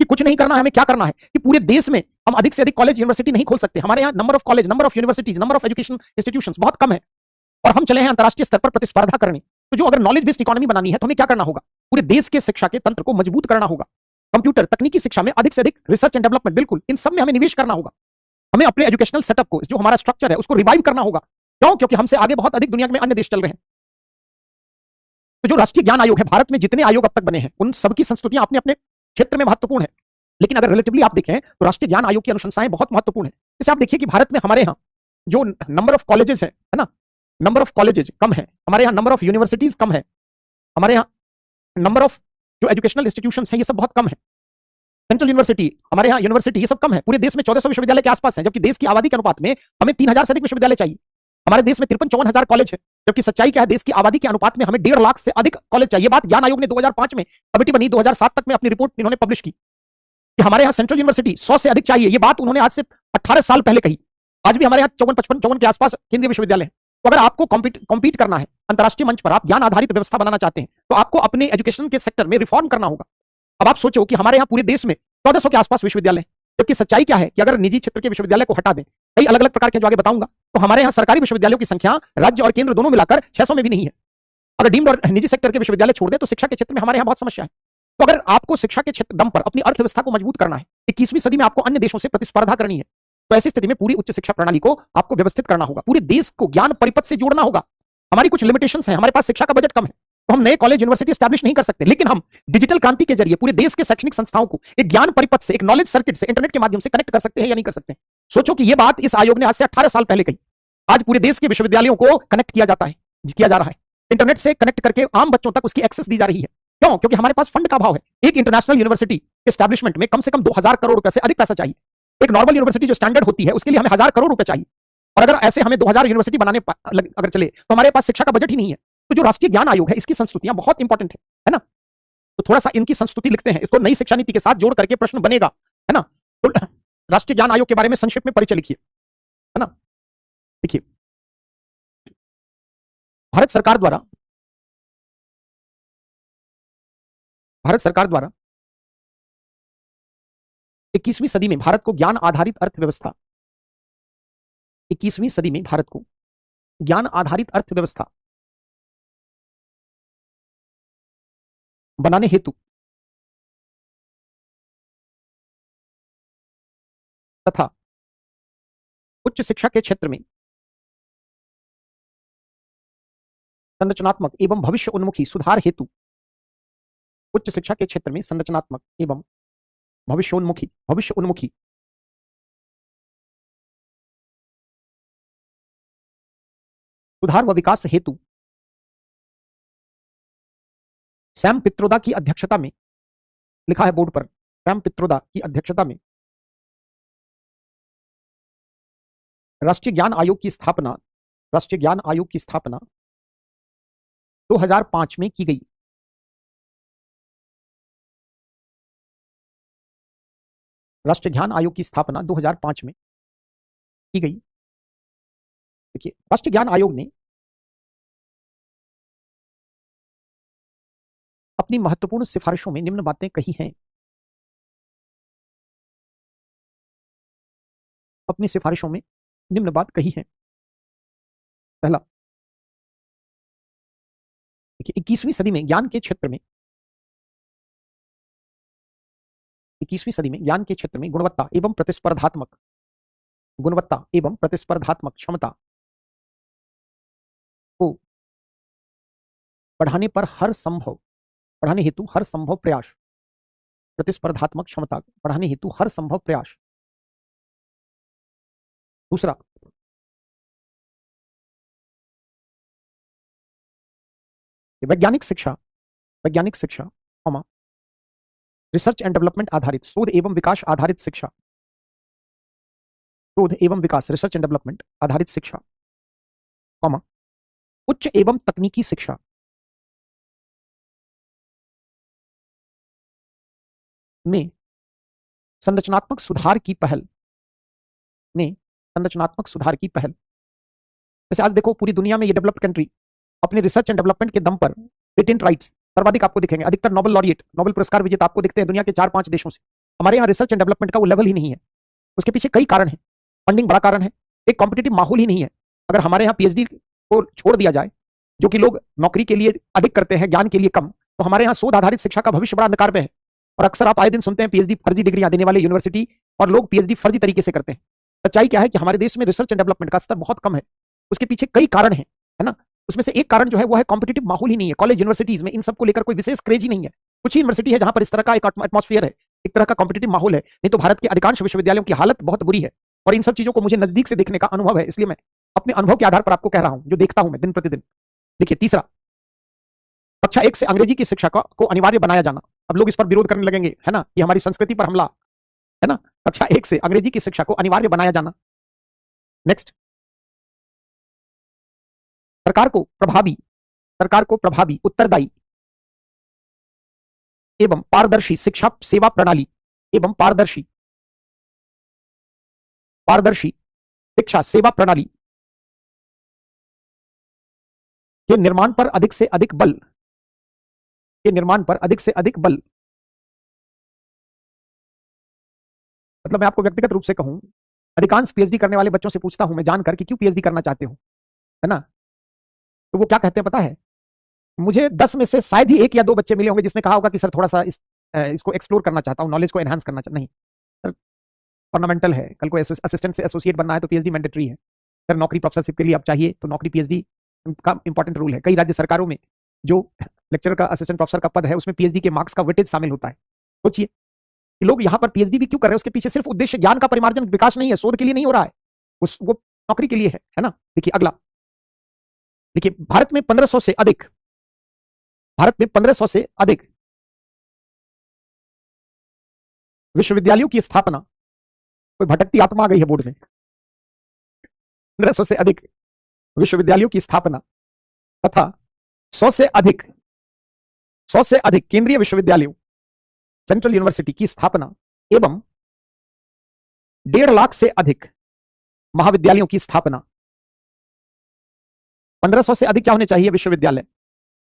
A: कि कुछ नहीं करना है, हमें क्या करना है कि पूरे देश में हम अधिक से अधिक कॉलेज यूनिवर्सिटी नहीं खोल सकते। हमारे यहाँ number of college, number of universities, number of education institutions बहुत कम है, और हम चले हैं अंतरराष्ट्रीय स्तर पर प्रतिस्पर्धा करने। तो जो अगर नॉलेज बेस्ड इकोनॉमी बनानी है तो हमें क्या करना होगा, पूरे देश के शिक्षा के तंत्र को मजबूत करना होगा। कंप्यूटर, तकनीकी शिक्षा में अधिक से अधिक रिसर्च एंड डेवलपमेंट, बिल्कुल इन सब में हमें निवेश करना होगा। हमें अपने एजुकेशनल सेटअप को, जो हमारा स्ट्रक्चर है, उसको रिवाइव करना होगा। क्यों, क्योंकि हमसे आगे बहुत अधिक दुनिया में अन्य देश चल रहे हैं। तो जो राष्ट्रीय ज्ञान आयोग है, भारत में जितने आयोग अब तक बने हैं उन सबकी संस्तुतियां अपने अपने क्षेत्र में महत्वपूर्ण है, लेकिन अगर रिलेटिवली आप देखें तो राष्ट्रीय ज्ञान आयोग की अनुशंसाएं बहुत महत्वपूर्ण है। जैसे आप देखिए कि भारत में हमारे यहाँ जो नंबर ऑफ कॉलेजेस है ना, नंबर ऑफ कॉलेजेस कम है, हमारे यहाँ नंबर ऑफ यूनिवर्सिटीज कम है, हमारे यहाँ नंबर ऑफ जो एजुकेशनल इंस्टीट्यूशंस हैं ये सब बहुत कम है। सेंट्रल यूनिवर्सिटी, हमारे यहाँ यूनिवर्सिटी, ये सब कम है। पूरे देश में 1400 विश्वविद्यालय के आसपास है, जबकि देश की आबादी के अनुपात में हमें 3000 से अधिक विश्वविद्यालय चाहिए। हमारे देश में 53-54 कॉलेज है, जबकि सच्चाई क्या है, देश की आबादी के अनुपात में हमें 1.5 लाख से अधिक कॉलेज चाहिए। बात ज्ञान आयोग ने 2005 में कमेटी बनी, 2007 तक में अपनी रिपोर्ट इन्होंने पब्लिश की कि हमारे यहाँ सेंट्रल यूनिवर्सिटी 100 से अधिक चाहिए। ये बात उन्होंने आज से 18 साल पहले कही। आज भी हमारे यहाँ 54-55 के आसपास केंद्रीय विश्वविद्यालय है। तो अगर आपको कॉम्पीट करना है अंतरराष्ट्रीय मंच पर, आप ज्ञान आधारित व्यवस्था बनाना चाहते हैं, तो आपको अपने एजुकेशन के सेक्टर में रिफॉर्म करना होगा। अब आप सोचो कि हमारे यहाँ पूरे देश में 1400 के आसपास विश्वविद्यालय, जबकि सच्चाई क्या है कि अगर निजी क्षेत्र के विश्वविद्यालय को हटा दें, कई अलग अलग प्रकार के जो आगे बताऊंगा, तो हमारे यहाँ सरकारी विश्वविद्यालयों की संख्या राज्य और केंद्र दोनों मिलाकर 600 में भी नहीं है। अगर डीम्ड और निजी सेक्टर के विश्वविद्यालय छोड़ दें तो शिक्षा के क्षेत्र में हमारे यहाँ बहुत समस्या है। तो अगर आपको शिक्षा के क्षेत्र दम पर अपनी अर्थव्यवस्था को मजबूत करना है, 21वीं सदी में आपको अन्य देशों से प्रतिस्पर्धा करनी है, तो ऐसी स्थिति में पूरी उच्च शिक्षा प्रणाली को आपको व्यवस्थित करना होगा, पूरे देश को ज्ञान परिपथ से जोड़ना होगा। हमारी कुछ लिमिटेशंस हैं, हमारे पास शिक्षा का बजट कम है, तो हम नए कॉलेज यूनिवर्सिटी स्टैब्लिश नहीं कर सकते, लेकिन हम डिजिटल क्रांति के जरिए पूरे देश के शैक्षणिक संस्थाओं को एक ज्ञान परिपथ से, एक नॉलेज सर्किट से, इंटरनेट के माध्यम से कनेक्ट कर सकते हैं या नहीं कर सकते। सोचो कि यह बात इस आयोग ने आज से 18 साल पहले कही। आज पूरे देश के विश्वविद्यालयों को कनेक्ट किया जा रहा है, इंटरनेट से कनेक्ट करके आम बच्चों तक उसकी एक्सेस दी जा रही है। क्यों? क्योंकि हमारे पास फंड का अभाव है। एक इंटरनेशनल यूनिवर्सिटी के एस्टैब्लिशमेंट में कम से कम 2000 करोड़ रुपए से अधिक पैसा चाहिए। एक नॉर्मल यूनिवर्सिटी जो स्टैंडर्ड होती है उसके लिए हमें 1000 करोड़ रुपए चाहिए, और अगर ऐसे हमें 2000 यूनिवर्सिटी बनाने अगर चले तो हमारे पास शिक्षा का बजट ही नहीं है। तो जो राष्ट्रीय ज्ञान आयोग है, इसकी संस्तुतियां बहुत इंपॉर्टेंट है ना। तो थोड़ा सा इनकी संस्तुति लिखते हैं, इसको नई शिक्षा नीति के साथ जोड़ करके प्रश्न बनेगा, है ना। तो राष्ट्रीय ज्ञान आयोग के बारे में संक्षिप्त में परिचय लिखिए, है ना। देखिए, भारत सरकार द्वारा 21वीं सदी में भारत को ज्ञान आधारित अर्थव्यवस्था 21वीं सदी में भारत को ज्ञान आधारित अर्थव्यवस्था बनाने हेतु तथा उच्च शिक्षा के क्षेत्र में संरचनात्मक एवं भविष्य उन्मुखी सुधार हेतु, उच्च शिक्षा के क्षेत्र में संरचनात्मक एवं भविष्य उन्मुखी सुधार व विकास हेतु सैम पित्रोदा की अध्यक्षता में, लिखा है बोर्ड पर, सैम पित्रोदा की अध्यक्षता में राष्ट्रीय ज्ञान आयोग की स्थापना 2005 में की गई। राष्ट्रीय ज्ञान आयोग की स्थापना 2005 में की गई। देखिए, राष्ट्रीय ज्ञान आयोग ने अपनी महत्वपूर्ण सिफारिशों में निम्न बातें कही हैं। अपनी सिफारिशों में निम्न बात कही है। पहला, देखिए, 21वीं सदी में ज्ञान के क्षेत्र में 21वीं सदी में ज्ञान के क्षेत्र में गुणवत्ता एवं प्रतिस्पर्धात्मक क्षमता को बढ़ाने हेतु हर संभव प्रयास, प्रतिस्पर्धात्मक क्षमता बढ़ाने हेतु हर संभव प्रयास। दूसरा, वैज्ञानिक शिक्षा, रिसर्च एंड डेवलपमेंट आधारित शोध एवं विकास आधारित शिक्षा, रिसर्च एंड डेवलपमेंट आधारित शिक्षा, उच्च एवं तकनीकी शिक्षा में संरचनात्मक सुधार की पहल। जैसे आज देखो, पूरी दुनिया में ये डेवलप्ड कंट्री अपने रिसर्च एंड डेवलपमेंट के दम पर पेटेंट राइट्स सर्वाधिक आपको दिखेंगे, अधिकतर नोबेल लॉरिएट, नोबेल पुरस्कार विजेता आपको दिखते हैं दुनिया के 4-5 देशों से। हमारे यहाँ रिसर्च एंड डेवलपमेंट का वो लेवल ही नहीं है। उसके पीछे कई कारण हैं। फंडिंग बड़ा कारण है, एक कॉम्पिटिटिव माहौल ही नहीं है। अगर हमारे यहाँ पीएचडी को छोड़ दिया जाए, जो कि लोग नौकरी के लिए अधिक करते हैं, ज्ञान के लिए कम, तो हमारे यहाँ शोध आधारित शिक्षा का भविष्य बड़ा अंधकार में है। और अक्सर आप आए दिन सुनते हैं पीएचडी फर्जी डिग्रियां देने वाले यूनिवर्सिटी, और लोग पीएचडी फर्जी तरीके से करते हैं। सच्चाई क्या है कि हमारे देश में रिसर्च एंड डेवलपमेंट का स्तर बहुत कम है। उसके पीछे कई कारण हैं, है ना। उसमें से एक कारण जो है वो है कॉम्पिटिटिव माहौल ही नहीं है। कॉलेज यूनिवर्सिटीज में इन सब को लेकर कोई विशेष क्रेज ही नहीं है। कुछ ही यूनिवर्सिटी है जहां पर इस तरह का एक एटमॉस्फेयर है, एक तरह का कॉम्पिटिटिव माहौल है। नहीं तो भारत के अधिकांश विश्वविद्यालयों की हालत बहुत बुरी है, और इन सब चीजों को मुझे नजदीक से देखने का अनुभव है, इसलिए मैं अपने अनुभव के आधार पर आपको कह रहा हूं, जो देखता हूं मैं दिन प्रतिदिन। देखिए तीसरा, कक्षा 1 से अंग्रेजी की शिक्षा को अनिवार्य बनाया जाना। अब लोग इस पर विरोध करने लगेंगे, है ना, कि हमारी संस्कृति पर हमला, है ना। कक्षा 1 से अंग्रेजी की शिक्षा को अनिवार्य बनाया जाना। नेक्स्ट, सरकार को प्रभावी, उत्तरदायी एवं पारदर्शी शिक्षा सेवा प्रणाली एवं पारदर्शी शिक्षा सेवा प्रणाली के निर्माण पर अधिक से अधिक बल मतलब मैं आपको व्यक्तिगत रूप से कहूं, अधिकांश पीएचडी करने वाले बच्चों से पूछता हूं मैं जानकर कि क्यों पीएचडी करना चाहते हो, है ना, तो वो क्या कहते हैं पता है? मुझे 10 में से शायद ही 1 या 2 बच्चे मिले होंगे जिसने कहा होगा कि सर थोड़ा सा इसको एक्सप्लोर करना चाहता हूं, नॉलेज को एनहांस करना चाहता। नहीं सर, फंडामेंटल है, कल को असिस्टेंट से एसोसिएट बनना है तो पीएचडी मैंडेटरी है सर। नौकरी प्रोफेसरशिप के लिए आप चाहिए तो नौकरी पीएचडी का इंपॉर्टेंट रूल है। कई राज्य सरकारों में जो लेक्चरर का, असिस्टेंट प्रोफेसर का पद है, उसमें पीएचडी के मार्क्स का वेटेज शामिल होता है। सोचिए कि लोग यहाँ पर पीएचडी भी क्यों कर रहे हैं, उसके पीछे सिर्फ उद्देश्य ज्ञान का परिमार्जन, विकास नहीं है, शोध के लिए नहीं हो रहा है, वो नौकरी के लिए है ना। देखिए अगला, देखिए भारत में 1500 से अधिक विश्वविद्यालयों की स्थापना, कोई भटकती आत्मा आ गई है बोर्ड में, 1500 से अधिक विश्वविद्यालयों की स्थापना तथा 100 से अधिक केंद्रीय विश्वविद्यालयों, सेंट्रल यूनिवर्सिटी की स्थापना एवं 1.5 लाख से अधिक महाविद्यालयों की स्थापना। 1500 से अधिक क्या होने चाहिए? विश्वविद्यालय,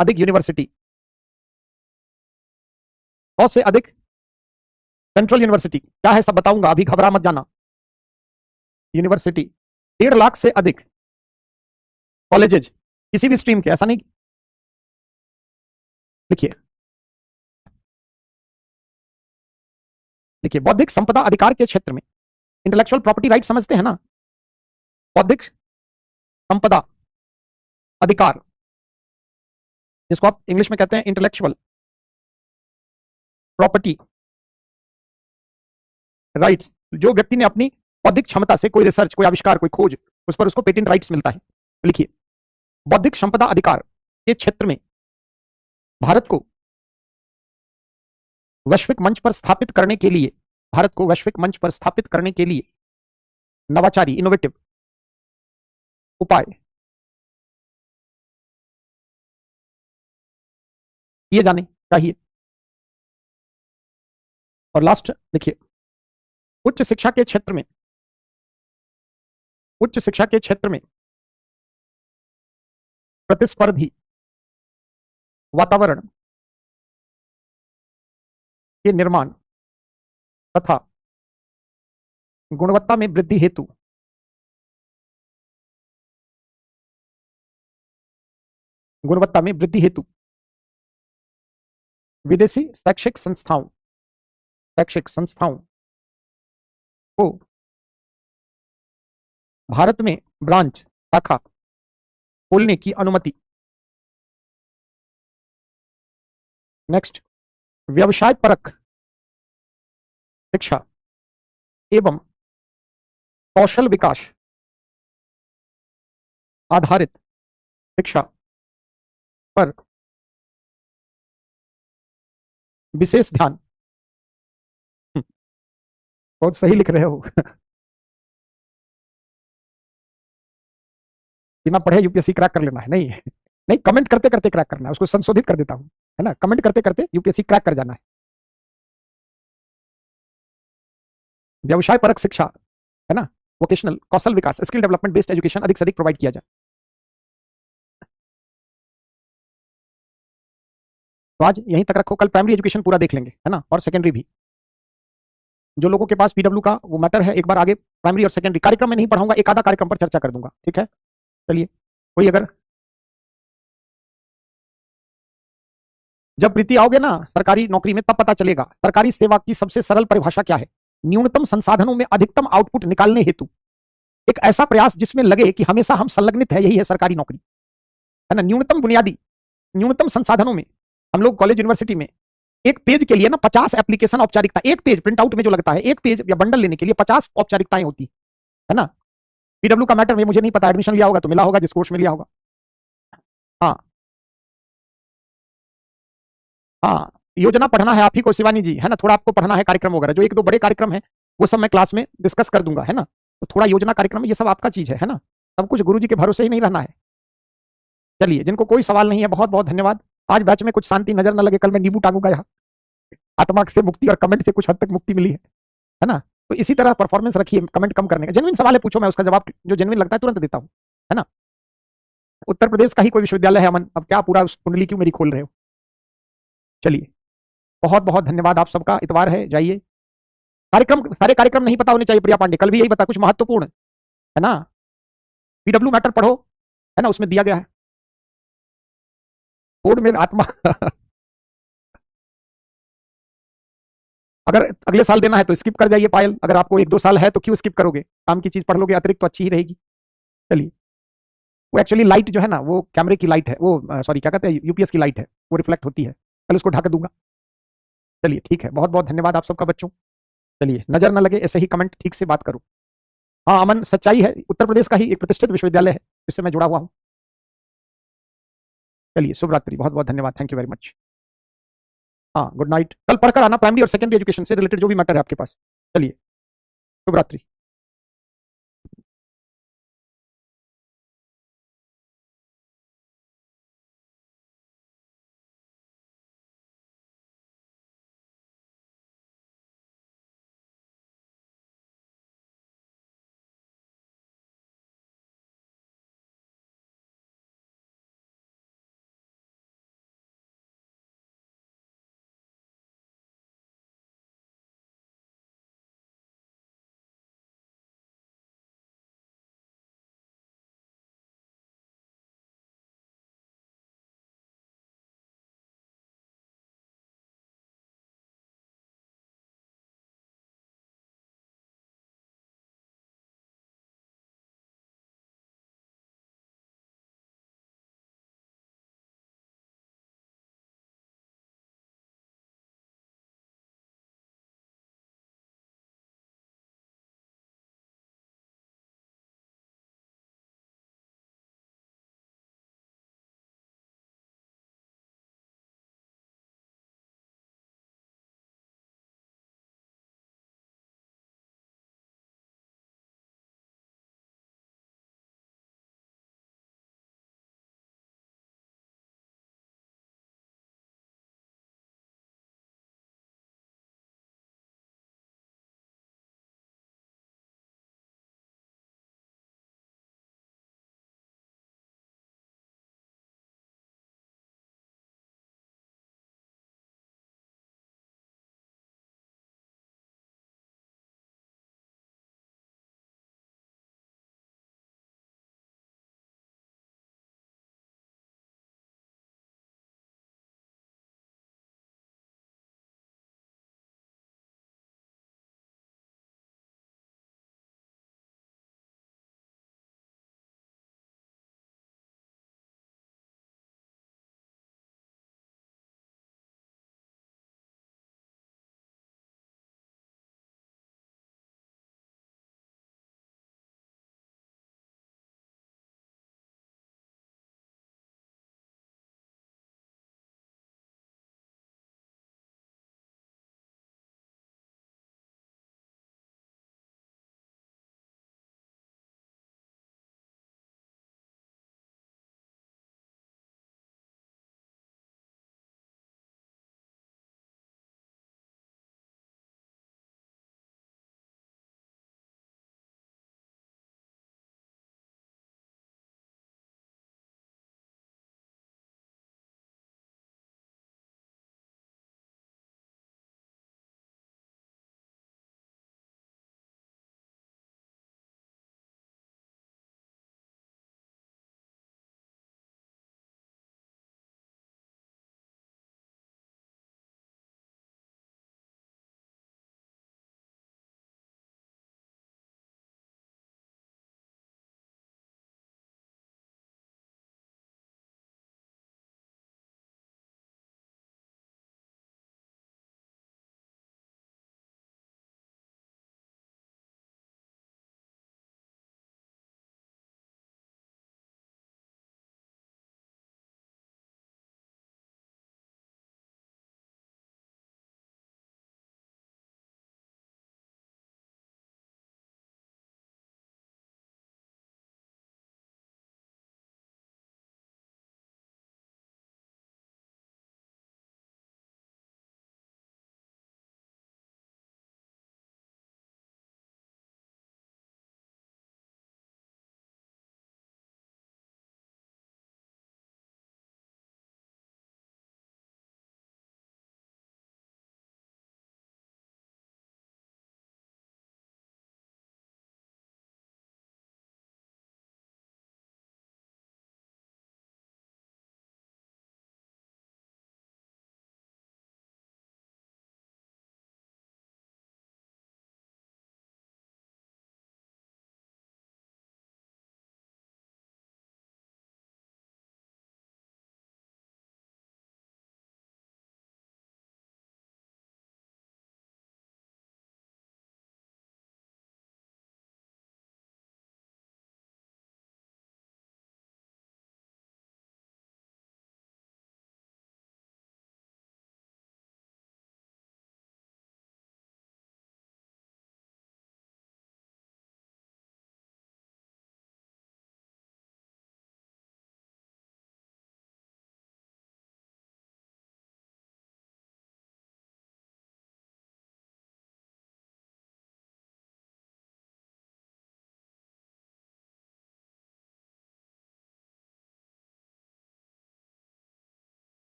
A: अधिक यूनिवर्सिटी, 100 से अधिक सेंट्रल यूनिवर्सिटी। क्या है सब बताऊंगा, अभी घबरा मत जाना। यूनिवर्सिटी, 1.5 लाख से अधिक कॉलेजेज, किसी भी स्ट्रीम के, ऐसा नहीं। देखिए बौद्धिक संपदा अधिकार के क्षेत्र में, इंटेलेक्चुअल प्रॉपर्टी राइट समझते हैं ना, बौद्धिक संपदा अधिकार, जिसको आप इंग्लिश में कहते हैं इंटेलेक्चुअल प्रॉपर्टी राइट्स। जो व्यक्ति ने अपनी बौद्धिक क्षमता से कोई रिसर्च, कोई आविष्कार, कोई खोज, उस पर उसको पेटेंट राइट्स मिलता है। लिखिए, बौद्धिक संपदा अधिकार के क्षेत्र में भारत को वैश्विक मंच पर स्थापित करने के लिए नवाचारी, इनोवेटिव उपाय किए जाने चाहिए। और लास्ट देखिए, उच्च शिक्षा के क्षेत्र में प्रतिस्पर्धी वातावरण के निर्माण तथा गुणवत्ता में वृद्धि हेतु विदेशी शैक्षिक संस्थाओं को भारत में ब्रांच, शाखा खोलने की अनुमति। नेक्स्ट, व्यवसाय परक शिक्षा एवं कौशल विकास आधारित शिक्षा पर विशेष ध्यान। बहुत सही लिख रहे हो। बिना पढ़े यूपीएससी क्रैक कर लेना है? नहीं नहीं, कमेंट करते करते क्रैक करना है, उसको संशोधित कर देता हूं, है ना। कमेंट करते करते यूपीएससी क्रैक कर जाना है। व्यवसाय परक शिक्षा, है ना, वोकेशनल, कौशल विकास, स्किल डेवलपमेंट बेस्ड एजुकेशन अधिक से अधिक प्रोवाइड किया जाए। तो आज यहीं तक रखो, कल प्राइमरी एजुकेशन पूरा देख लेंगे, है ना, और सेकेंडरी भी। जो लोगों के पास पीडब्ल्यू का वो मैटर है, एक बार आगे प्राइमरी और सेकेंडरी कार्यक्रम में नहीं पढ़ाऊंगा, एक आधा कार्यक्रम पर चर्चा कर दूंगा, ठीक है। चलिए, कोई अगर जब प्रीति आओगे ना सरकारी नौकरी में, तब पता चलेगा सरकारी सेवा की सबसे सरल परिभाषा क्या है। न्यूनतम संसाधनों में अधिकतम आउटपुट निकालने हेतु एक ऐसा प्रयास जिसमें लगे कि हमेशा हम संलग्नित है, यही है सरकारी नौकरी, है ना। न्यूनतम संसाधनों में, हम लोग कॉलेज यूनिवर्सिटी में एक पेज के लिए ना 50 एप्लीकेशन औपचारिकता, एक पेज प्रिंट आउट में जो लगता है, एक पेज या बंडल लेने के लिए 50 औपचारिकताएं होती है ना। पीडब्ल्यू का मैटर में मुझे नहीं पता, एडमिशन लिया होगा तो मिला होगा जिस कोर्स में लिया होगा। हाँ हाँ, योजना पढ़ना है आप ही को शिवानी जी, है ना, थोड़ा आपको पढ़ना है कार्यक्रम वगैरह, जो एक दो बड़े कार्यक्रम है वो सब मैं क्लास में डिस्कस कर दूंगा, है ना, तो थोड़ा योजना कार्यक्रम ये सब आपका चीज है ना, सब कुछ गुरु जी के भरोसे ही नहीं रहना है। चलिए, जिनको कोई सवाल नहीं है बहुत बहुत धन्यवाद। आज बैच में कुछ शांति नजर न लगे, कल मैं नींबू टांगूंगा यहाँ। आत्मा से मुक्ति और कमेंट से कुछ हद तक मुक्ति मिली है ना, तो इसी तरह परफॉर्मेंस रखिए, कमेंट कम करने का। जेन्युइन सवाल है, पूछो, मैं उसका जवाब जो जेन्युइन लगता है तुरंत देता हूँ, है ना। उत्तर प्रदेश का ही कोई विश्वविद्यालय है अमन, अब क्या पूरा कुंडली क्यों मेरी खोल रहे हो। चलिए, बहुत बहुत धन्यवाद आप सबका। इतवार है, जाइए। कार्यक्रम, सारे कार्यक्रम नहीं पता होने चाहिए प्रिया पांडे, कल भी यही बता, कुछ महत्वपूर्ण है ना। पीडब्ल्यू मैटर पढ़ो, है ना, उसमें दिया गया है कोड में आत्मा अगर अगले साल देना है तो स्किप कर जाइए पायल, अगर आपको 1-2 साल है तो क्यों स्किप करोगे, काम की चीज पढ़ लोगे अतिरिक्त तो अच्छी ही रहेगी। चलिए, वो एक्चुअली लाइट जो है ना, वो कैमरे की लाइट है, वो सॉरी क्या कहते हैं, यूपीएस की लाइट है, वो रिफ्लेक्ट होती है, कल उसको ढक दूंगा। चलिए ठीक है, बहुत बहुत धन्यवाद आप सबका बच्चों। चलिए, नजर न लगे, ऐसे ही कमेंट ठीक से बात करो। हाँ अमन, सच्चाई है, उत्तर प्रदेश का ही एक प्रतिष्ठित विश्वविद्यालय है, जिससे मैं जुड़ा हुआ हूँ। चलिए, शुभ रात्रि, बहुत बहुत धन्यवाद, थैंक यू वेरी मच। हाँ, गुड नाइट, कल पढ़कर आना प्राइमरी और सेकेंडरी एजुकेशन से रिलेटेड जो भी मैटर है आपके पास। चलिए, शुभ रात्रि।